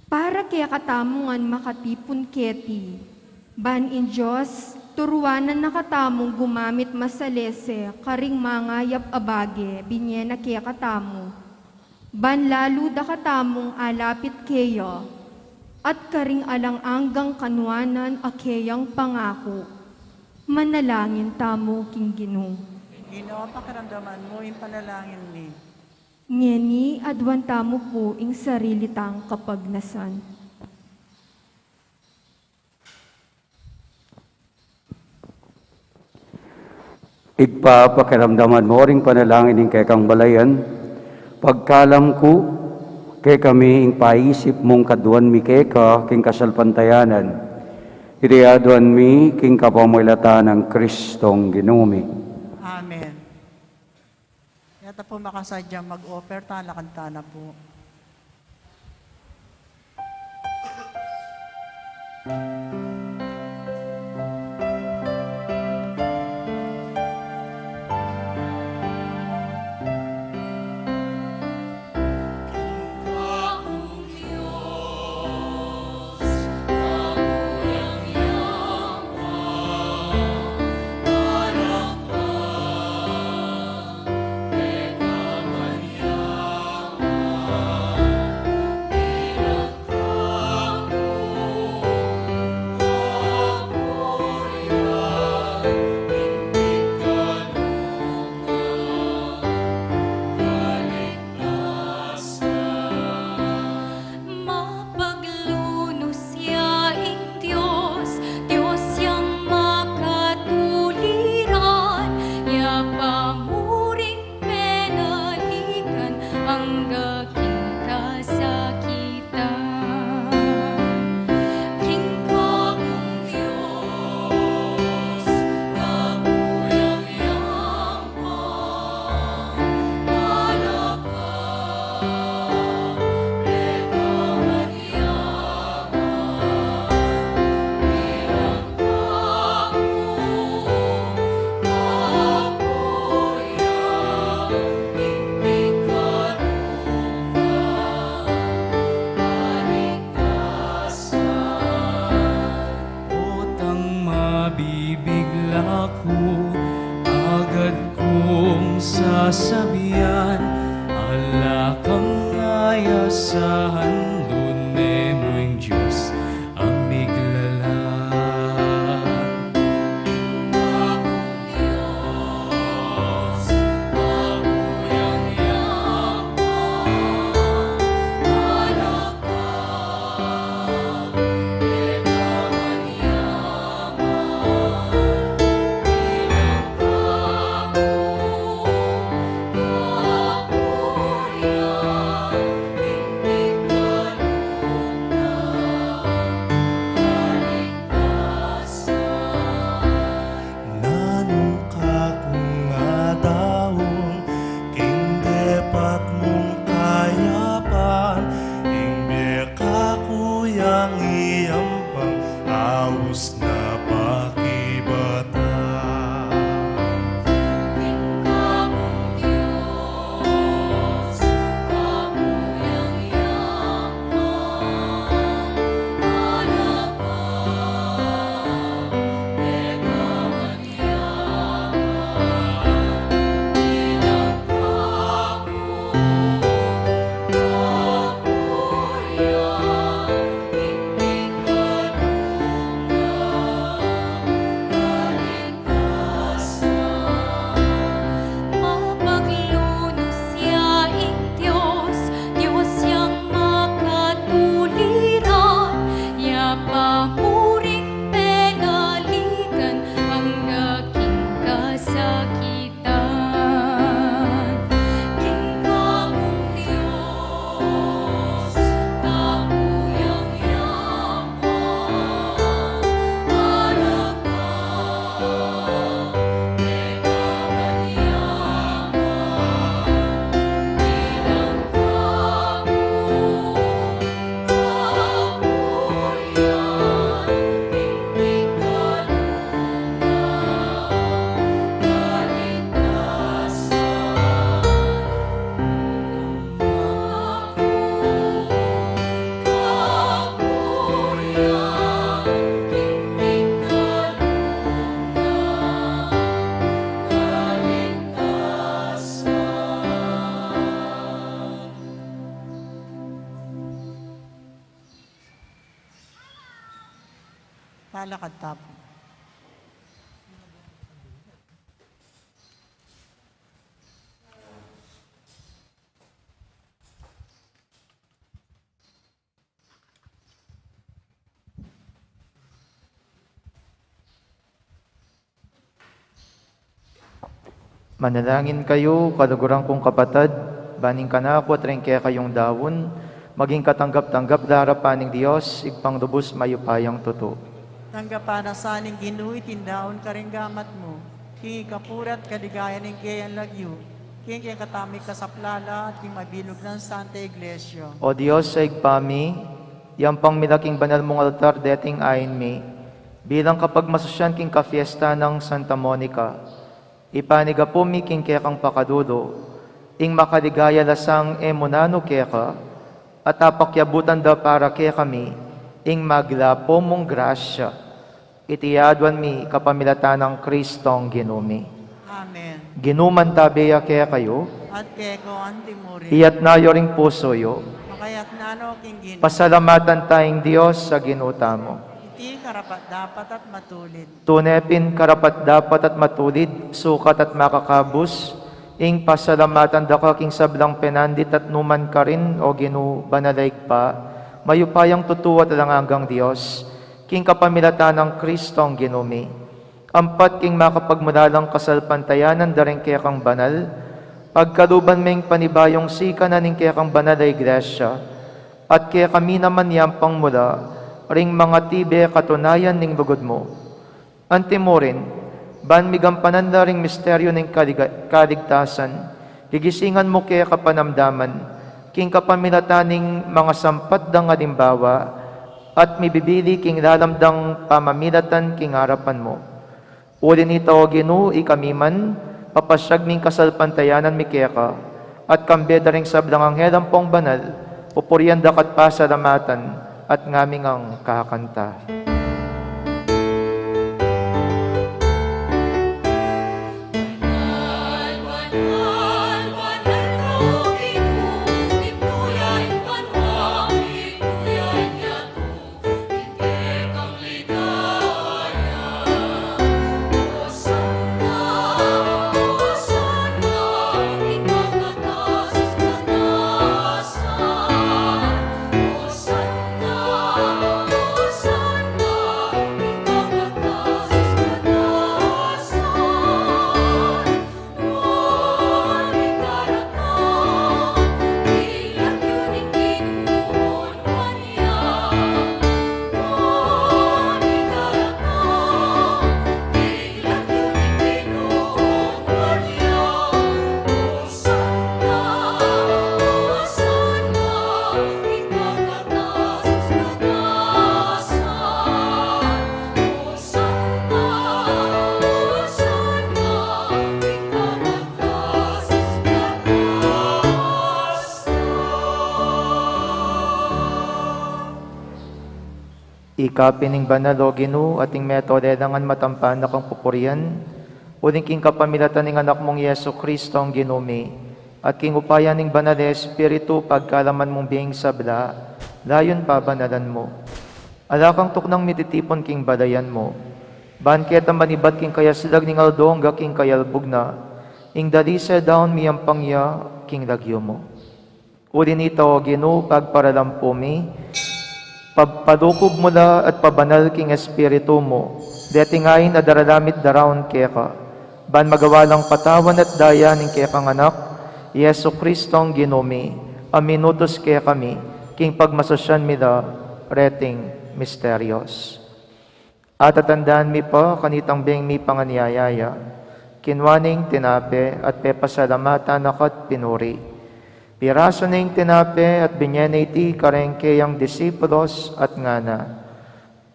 Para kaya katamungan makatipon keti. Ban in Diyos, turuanan na katamong gumamit masalese, karing mangayap abage, binyena kaya katamo. Ban lalo da katamong alapit keyo, at karing alang-anggang kanwanan akeyang pangako. Manalangin tamo, King Ginoo. Ginoo, pakiramdaman mo yung panalangin mi. Ngeni adwan tamo po ing sarili tang kapagnasan. Igpa pakiramdaman mo ring panalangin ng kay kang balayan. Pagkalam ko, kay kami ing paisip mong kaduan mi kay ka, king kasalpantayanan. Iriaduan mi, king kapamailatan ng Kristong Ginumi. Amen. Yata po makasadyang mag-offer, talakanta na po. sa handon mo'y Diyos ang miglalan. Nanong ka kung nga daon, king depat mong kayapan, ingbe ka kuyang iyampang awos na pakibata. Mapaglunos yaing Diyos, Diyos yang makatuliran, ya pamuring penaligan ang aking kasakitan. King kamong Diyos, kamuyang yaman, Palakad tapo. Manalangin kayo, kaluguran kong kapatid, baning kanako at rin kaya kayong dawon, maging katanggap-tanggap darapan ng Diyos, ipangdubos mayupayang totoo. Tanggapan na saning ginuit tindaon karinggamat mo, king kapurat kaligaya ng kayang lagyo, king kaya katamig kasaplala at king mabilog ng Santa Iglesia. O Diyos sa igpami, yang pang milaking banal mong altar dating ayin mi, bilang kapag masasyan king kafiesta ng Santa Monica, ipaniga po mi king kaya kang pakadudo, ing makaligaya lasang emunano kaya ka, at apakyabutan da para kaya kami, ing maglapo mong grasya, itiyadwan mi kapamilatan ng Kristong ginumi. Amen. Ginuman tabeya kaya kayo, At keko antimuri, iyat na yoring puso yo, makayat nano king gino, pasalamatan tayong Diyos sa ginuta mo. iti karapat dapat at matulid. Tunepin karapat dapat at matulid, sukat at makakabus, ing pasalamatan da ka king sablang penandit at numan ka rin o ginu banalayg pa, mayupayang tutuwa talang hanggang Diyos, king kapamilatan ng Kristong ginumi. Ampat king makapagmulalang kasalpantayanan da rin kaya kang banal, pagkaluban ming panibayong sika na ning kaya kang banal ay iglesia, at kaya kami naman yampang mula, ring mga tibe katunayan ning bugod mo. Antimo rin, ban migampanan na ring misteryo ning kaligtasan, gigisingan mo kaya kapanamdaman, king kapamilataning mga sampat dang alimbawa, at mibibili king lalamdang pamamilatan king harapan mo. Uli nito o ginu, ikamiman, papasyag ming kasalpantayanan mi kaya ka, at kambeda ring sablang anghelang pong banal, pupurian dakat pasalamatan, at ngaming ang kakanta. Banal ko, Ginoo, ipuyan Ikapining banalo Ginoo ating metodedangan matampan na kang pupurian, uling king kapamilatan ng anak mong Yesu Kristo ang ginumi, at king upayan ng banal na Espiritu pagkalaman mong biyeng sabla, layon pa banalan mo. Alakang tuknang mititipon king badayan mo, ban kita manibat king kayaslag ning aldong ga king kayalbog na, ing dalisa daon miyang pangya king lagyo mo. Ulin ito, Ginoo, pagparalampumi, pagpadukob mo la at pabanal king Espiritu mo, detingayin na daralamit darawon keka, ban magawalang patawan at daya ning kekang anak, Yesu Kristong ginumi, aminutos kaya kami, king pagmasasyan mi da, reting misterios. At tatandaan mi pa, kanitang beng mi panganyayaya, kinwaning tinape at pepasalamatan akat pinuri. Piraso na yung tinape at binyanay karengke yang disipulos at ngana.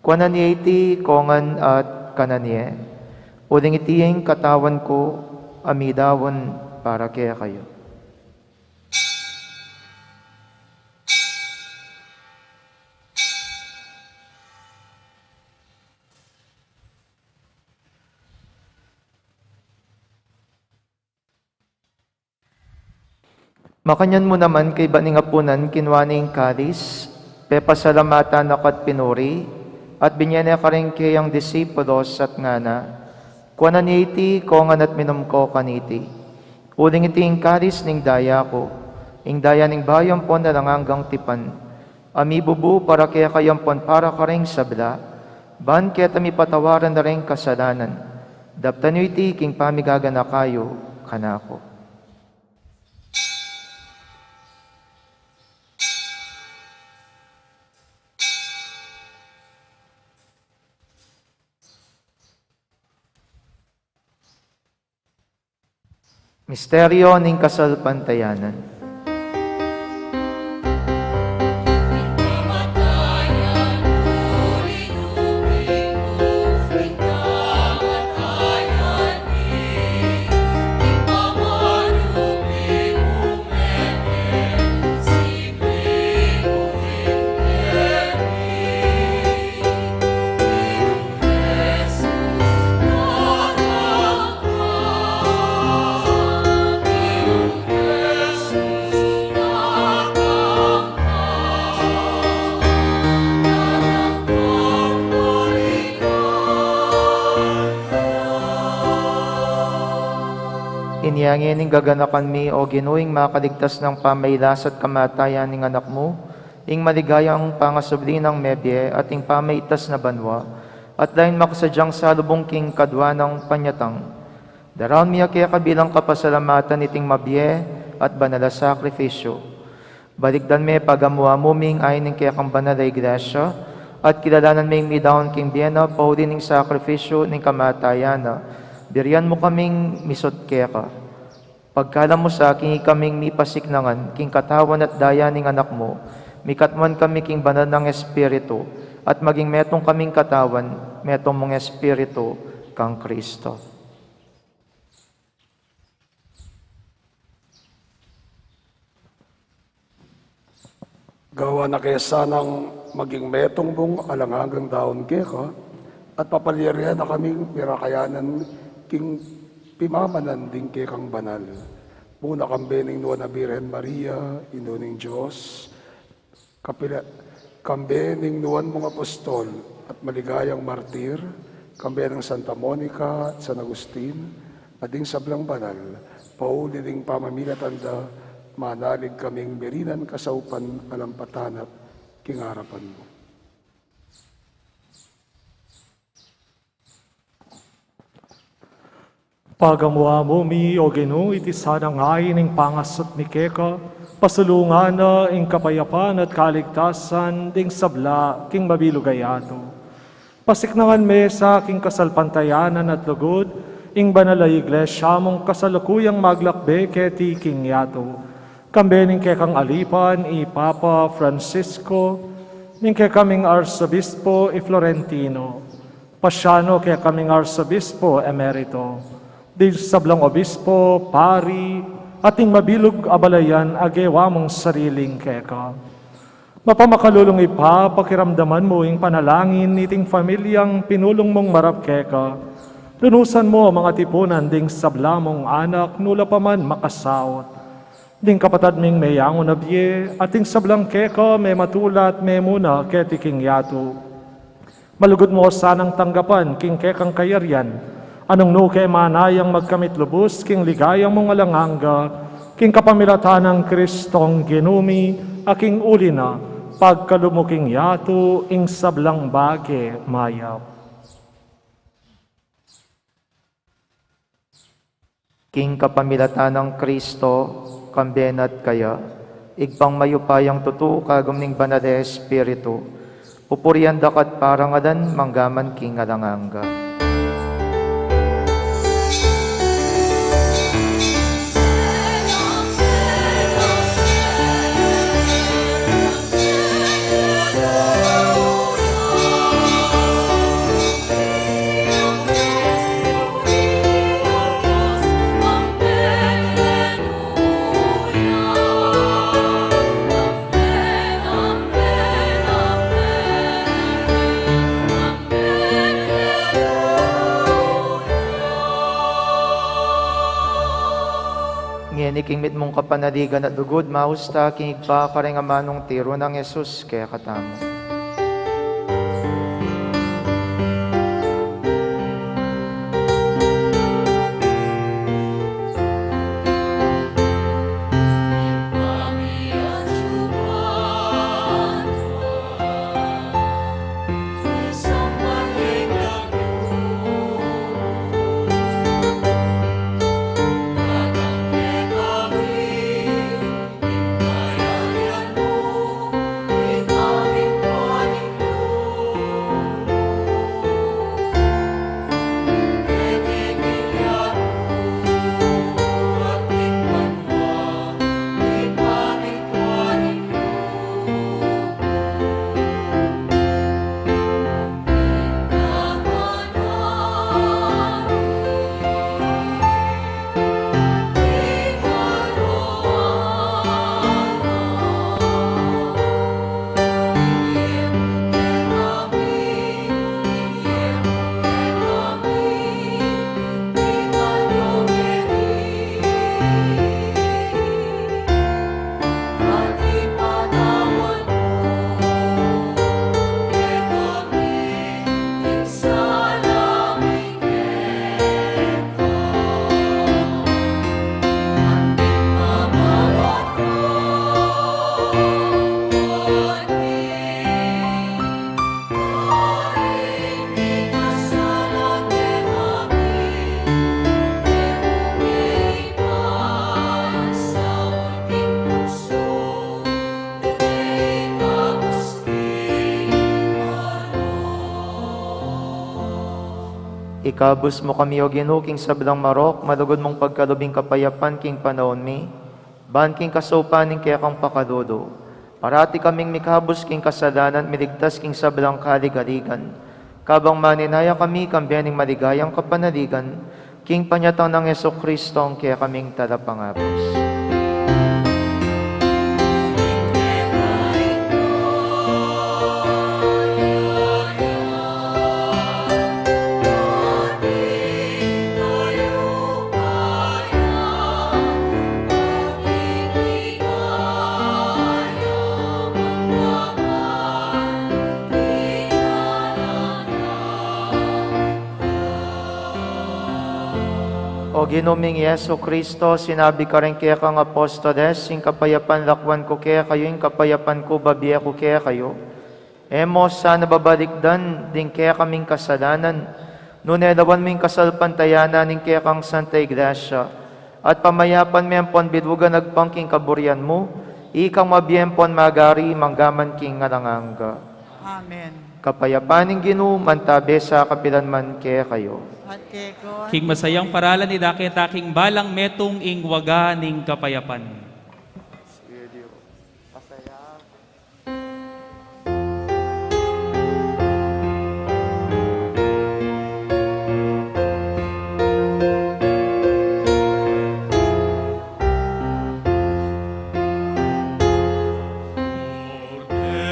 Kuananye iti kongan at kananye. Uling iti yung katawan ko, amidawan para kaya kayo. Makanyan mo naman kay baning apunan kinwaning kalis, pepasalamatan akat pinuri, at binyane ka rin kayang disipulos at ngana, kuanan iti kongan at minumko kaniti. Uling iti ing kalis ning daya ko, ing daya ning bayang pon na langanggang tipan, amibubu para kaya kayampon para ka rin sabla, ban kaya tami patawaran na rin kasalanan, daptan nyo iti king pamigagana kayo, kanako. Misteryo ng kasalpantayanan. Inyangin ing gaganakan mi o ginuing makaligtas ng pamaylas at kamatayan ng anak mo, ing maligayang pangasubli ng mebye at ing pamaytas na banwa, at dahil makasadyang salubong king kadwa ng panyatang. Daroon miya kaya kabilang kapasalamatan iting mabye at banala sakripisyo. Balikdan mi pagamuha mo ming ayon ng kaya kang banala iglesia, at kilalanan ming midawon king biyena pauli ning sakripisyo ning kamatayan na, biriyan mo kaming misot kaya ka. Pagkala mo sa aking kaming mipasiknangan, king katawan at daya ning anak mo, mikatman kami king banal ng Espiritu, at maging metong kaming katawan, metong mong Espiritu, kang Kristo. Gawa na kaya sanang maging metong mong alangagang daon keka, at papalirihan na kaming pirakayanan king pimamanan din kekang banal. Muna kambening nuwan na Birhen Maria, inuning Diyos, kambening nuwan mong apostol at maligayang martir, kambenang Santa Monica at San Agustin, ading sablang banal, pauli ding pamamilatanda, manalig kaming berinan kasaupan alampatanat, kingarapan mo. Pagamuha mo mi o Ginoo iti sanangay ning pangasot ni keka, pasulungan na ing kapayapan at kaligtasan ding sabla king mabilugayato. Pasiknangan me sa aking kasalpantayanan at lugod, ing banal na iglesia mong kasalukuyang maglakbe keti king yato. Kambening kekang alipan i Papa Francisco, ning kekaming Arsobispo i Florentino, pasyano kekaming Arsobispo emerito, di sablang obispo, pari, ating mabilog abalayan agewa mong sariling keka. Mapamakalulong ipa, pakiramdaman mo ing panalangin niting pamilyang pinulong mong marapkeka. Lunusan mo mga tipunan ding sabla mong anak, nula pa man makasaot. Ding kapatad ming mayangon na biye, ating sablang keka may matulat may muna ketiking yato. Malugod mo sanang tanggapan king kekang kayaryan, anong no kay manayang magkamit lubos king ligayang mong alanganga, king kapamilatan ng Kristong ginumi, aking uli na, pagkalumuking yato, ing sablang bage mayap. King kapamilatan ng Kristo, kambenat kaya, igpang mayupayang tutu kagumning banal na Espiritu, pupurian dakat parangadan manggaman king alanganga. King mit mong kapanaligan at dugod, mausta, king igpa kareng amanong tiro ng Yesus, kaya katamo. Ikabus mo kami o Ginoo king sablang marok, malugod mong pagkalubing kapayapan king panahon mi, ban king kasupaning kaya kang pakadodo. Parati kaming mikabus king kasalanan, miligtas king sablang kaligaligan. Kabang maninaya kami, kambiyaning maligayang kapanaligan, king panyatang ng Yeso Kristo ang kaya kaming talapangapos. O Ginoming Yeso Kristo, sinabi ka rin kaya kang apostoles, yung kapayapan lakwan ko kaya kayo, yung kapayapan ko babiya ko kaya kayo. Emo, sana babalikdan, din kaya kaming kasalanan, nunelawan mo yung kasalpantayanan, yung kaya kang Santa Iglesia, at pamayapan mo yung ponbidugan nagpangking kaburian mo, ikang mabiyempon magari, manggaman king ngalanganga. Amen. Kapayapaning Ginoo, mantabe sa kapilan man kaya kayo. At keko, King masayang paralan ni dakit aking balang metong ing waga ning kapayapan. Orde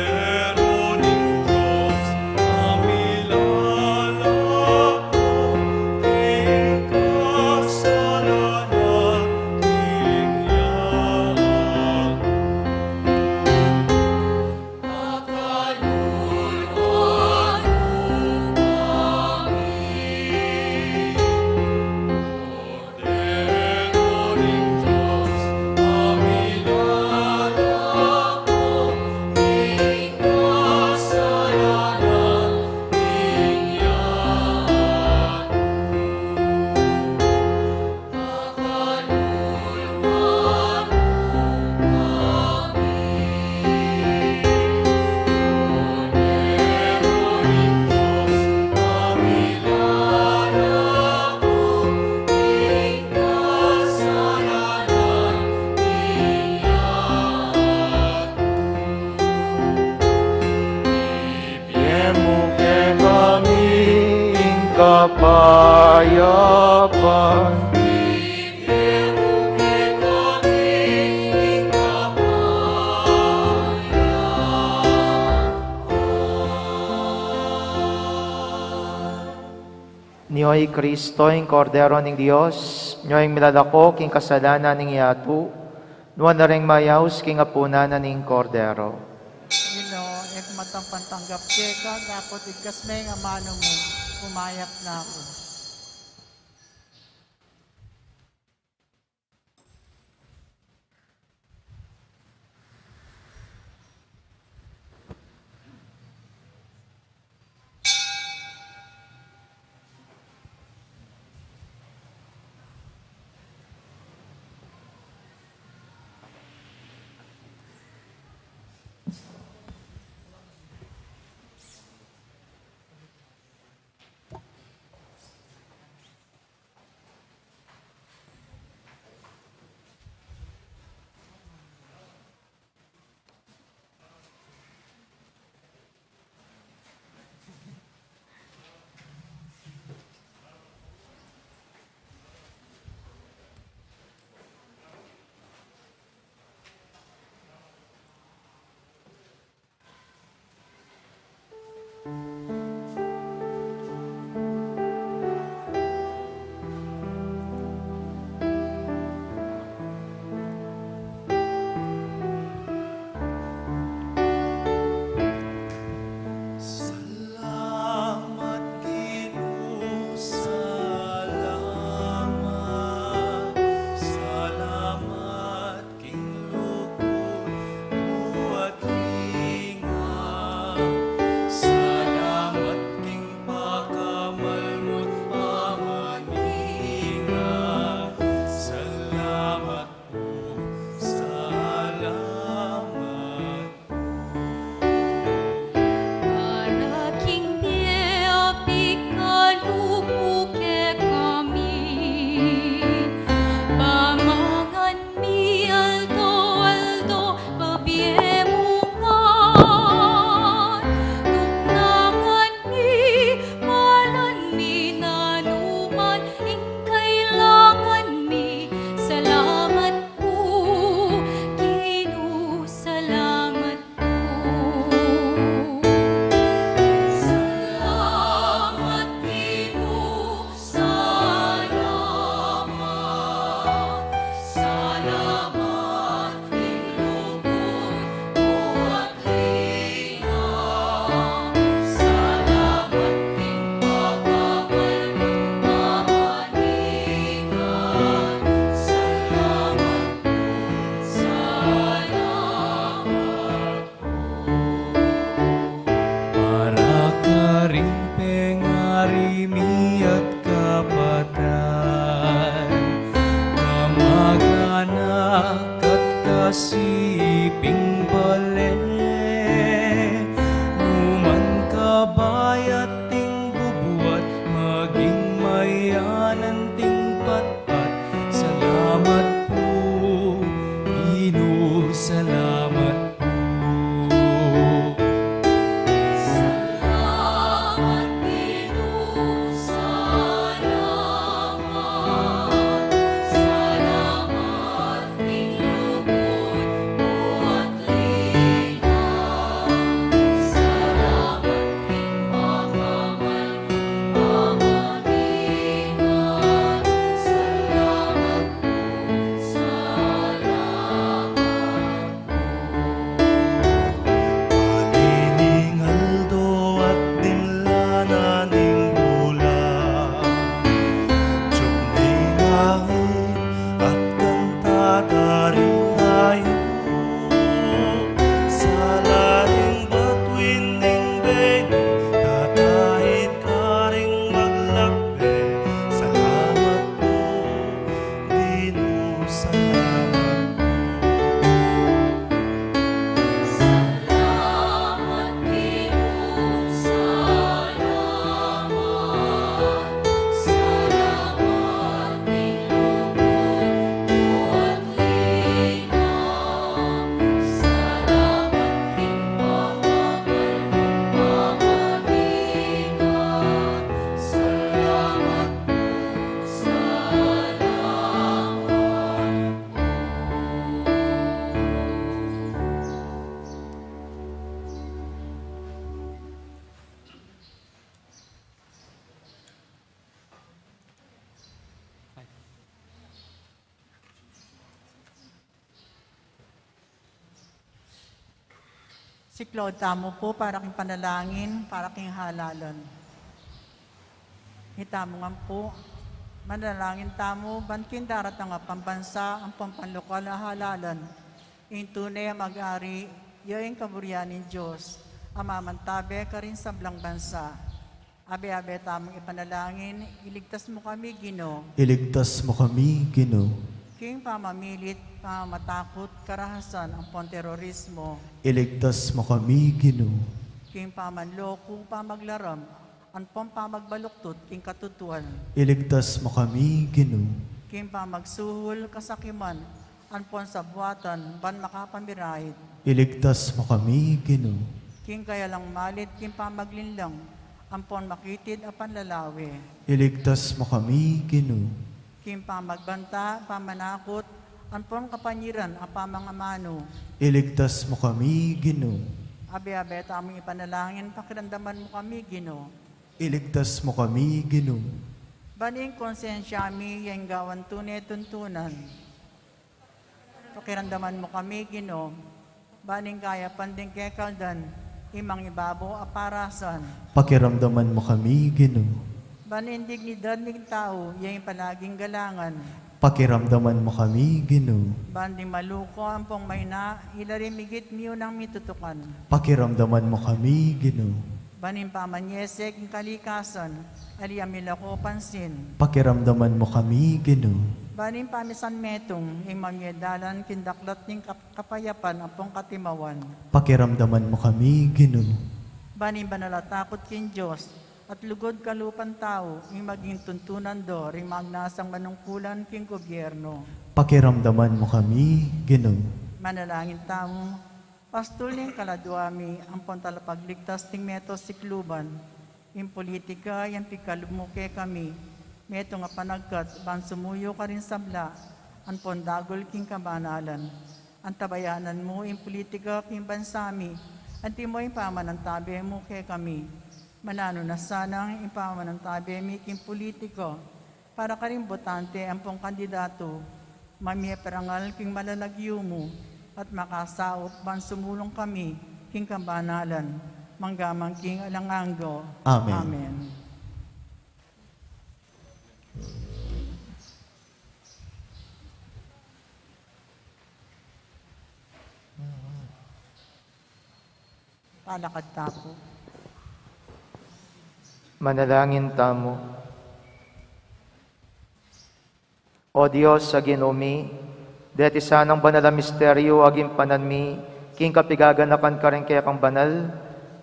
kapayapaan. Niyo'y Kristo, yung kordero ng Diyos, niyo'y milalako, king kasalanan ng yatu, nuwan na rin mayaws, king apunanan ng kordero. Ginoo, ek matang pantanggap ka, dapat igkas may nga mano mo, pumayap na ako. Si Claude tamo po para king panalangin, para king halalan. Hitamo nga po, manalangin tamo, bankin darat nga pambansa, ang pampanlokal na halalan. Yung tunay ang mag-ari, yung kaburian ng Diyos, ang mamantabe ka rin sa blang bansa. Abe-abe tamang ipanalangin, iligtas mo kami, Ginoo. Iligtas mo kami, Ginoo. King pamamilit, pamatakot, karahasan, ang terorismo. Iligtas mo kami, Ginoo. King pamanloko, pamaglaram, ang pamagbaluktot, king katutuan. Iligtas mo kami, Ginoo. King pamagsuhol, kasakiman, ang sa buwatan, ban makapamirahid. Iligtas mo kami, Ginoo. King kaya lang malit, king pamaglinlang, ang makitid, apan lalawi. Iligtas mo kami, Ginoo. King pamagbanta, pamanakot, ang kapanyiran, ang pamangamano. Iligtas mo kami, Ginoo. Abe-abe tamang ipanalangin, pakiramdaman mo kami, Ginoo. Iligtas mo kami, Ginoo. Baning konsensya mi, yung gawan tunay tuntunan. Pakiramdaman mo kami, Ginoo. Baning kaya panding kekaldan, imang ibabo aparasan. Pakiramdaman mo kami, Ginoo. Baning dignidad ng tao, yung palaging galangan. Pakiramdaman mo kami, Ginoo. Banding maluko ang pong may na, ilarimigit niyo ng mitutukan. Pakiramdaman mo kami, Ginoo. Baning pamanyesek ng kalikasan, aliyamila ko pansin. Pakiramdaman mo kami, Ginoo. Baning pamisan metong, yung mamyedalan, kindaklat ng kapayapan, ang pong katimawan. Pakiramdaman mo kami, Ginoo. Baning banalatakot kin Diyos, at lugod kalupan tao, yung maging tuntunan do, ring magnasang manungkulan king gobyerno. Pakiramdaman mo kami, Ginoo. Manalangin tamo, pastul ning kaladwami, ang pontalapagligtas ting meto sikluban, yung politika, yung pikalumuke kami, meto nga panagkat, ban sumuyo ka rin sabla, ang pondagol king kabanalan, ang tabayanan mo, yung politika, king bansami, ang timoy pamanantabi mo ke kami, manano na sanang ipamanantabi mi king politiko, para ka rin botante ang pong kandidato, mamie perangal king malalagyo mo, at makasaot ban sumulong kami, king kabanalan, manggamang king alanganggo. Amen. Amen. Palakad tapo. Manalangin tamo. O Diyos sa ginumi, deti sanang banal ang misteryo aging pananmi, king kapigaganakan ka rin kaya kang banal,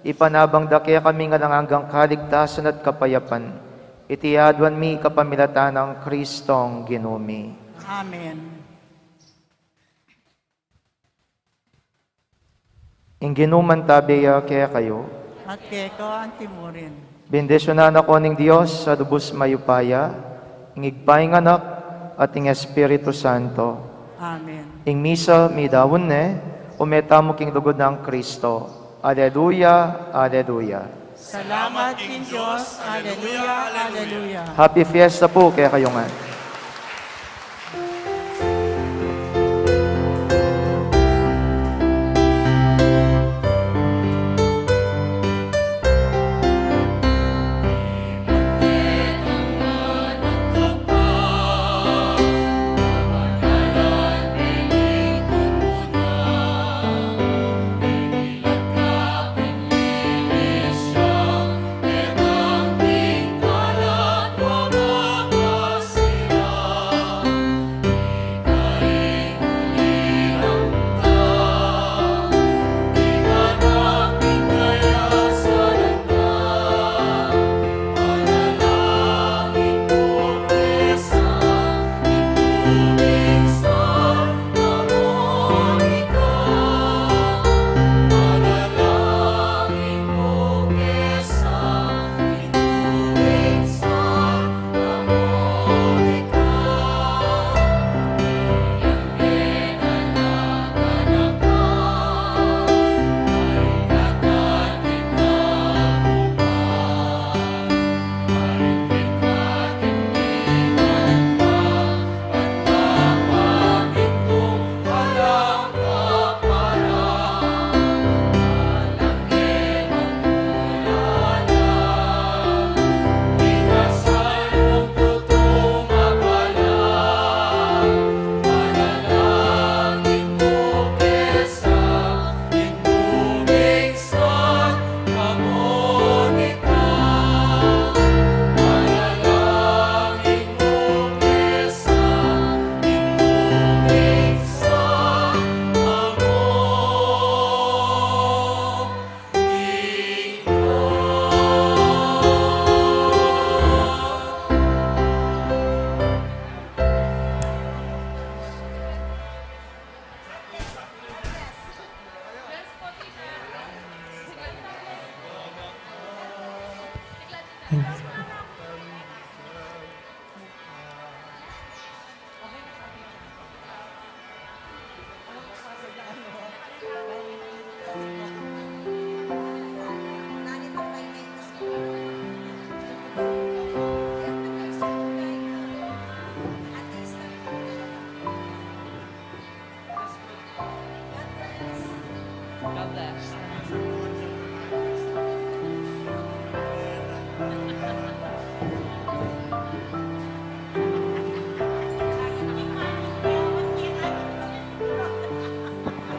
ipanabang da kaya kami nga nanganggang kaligtasan at kapayapan, itiyadwan mi kapamilatan ng Kristong ginumi. Amen. Ing ginuman tabiya kaya kayo, At keko ang timurin. bendisyonan ako ning Diyos sa lubos mayupaya, ing igpaing anak at ing Espiritu Santo. Amen. Ing misa mi dawon umetamo king lugod ng Kristo. Alleluia, alleluia. Salamat kin Diyos. Alleluia, alleluia. Happy Fiesta po kaya kayo nga.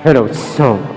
Hello, so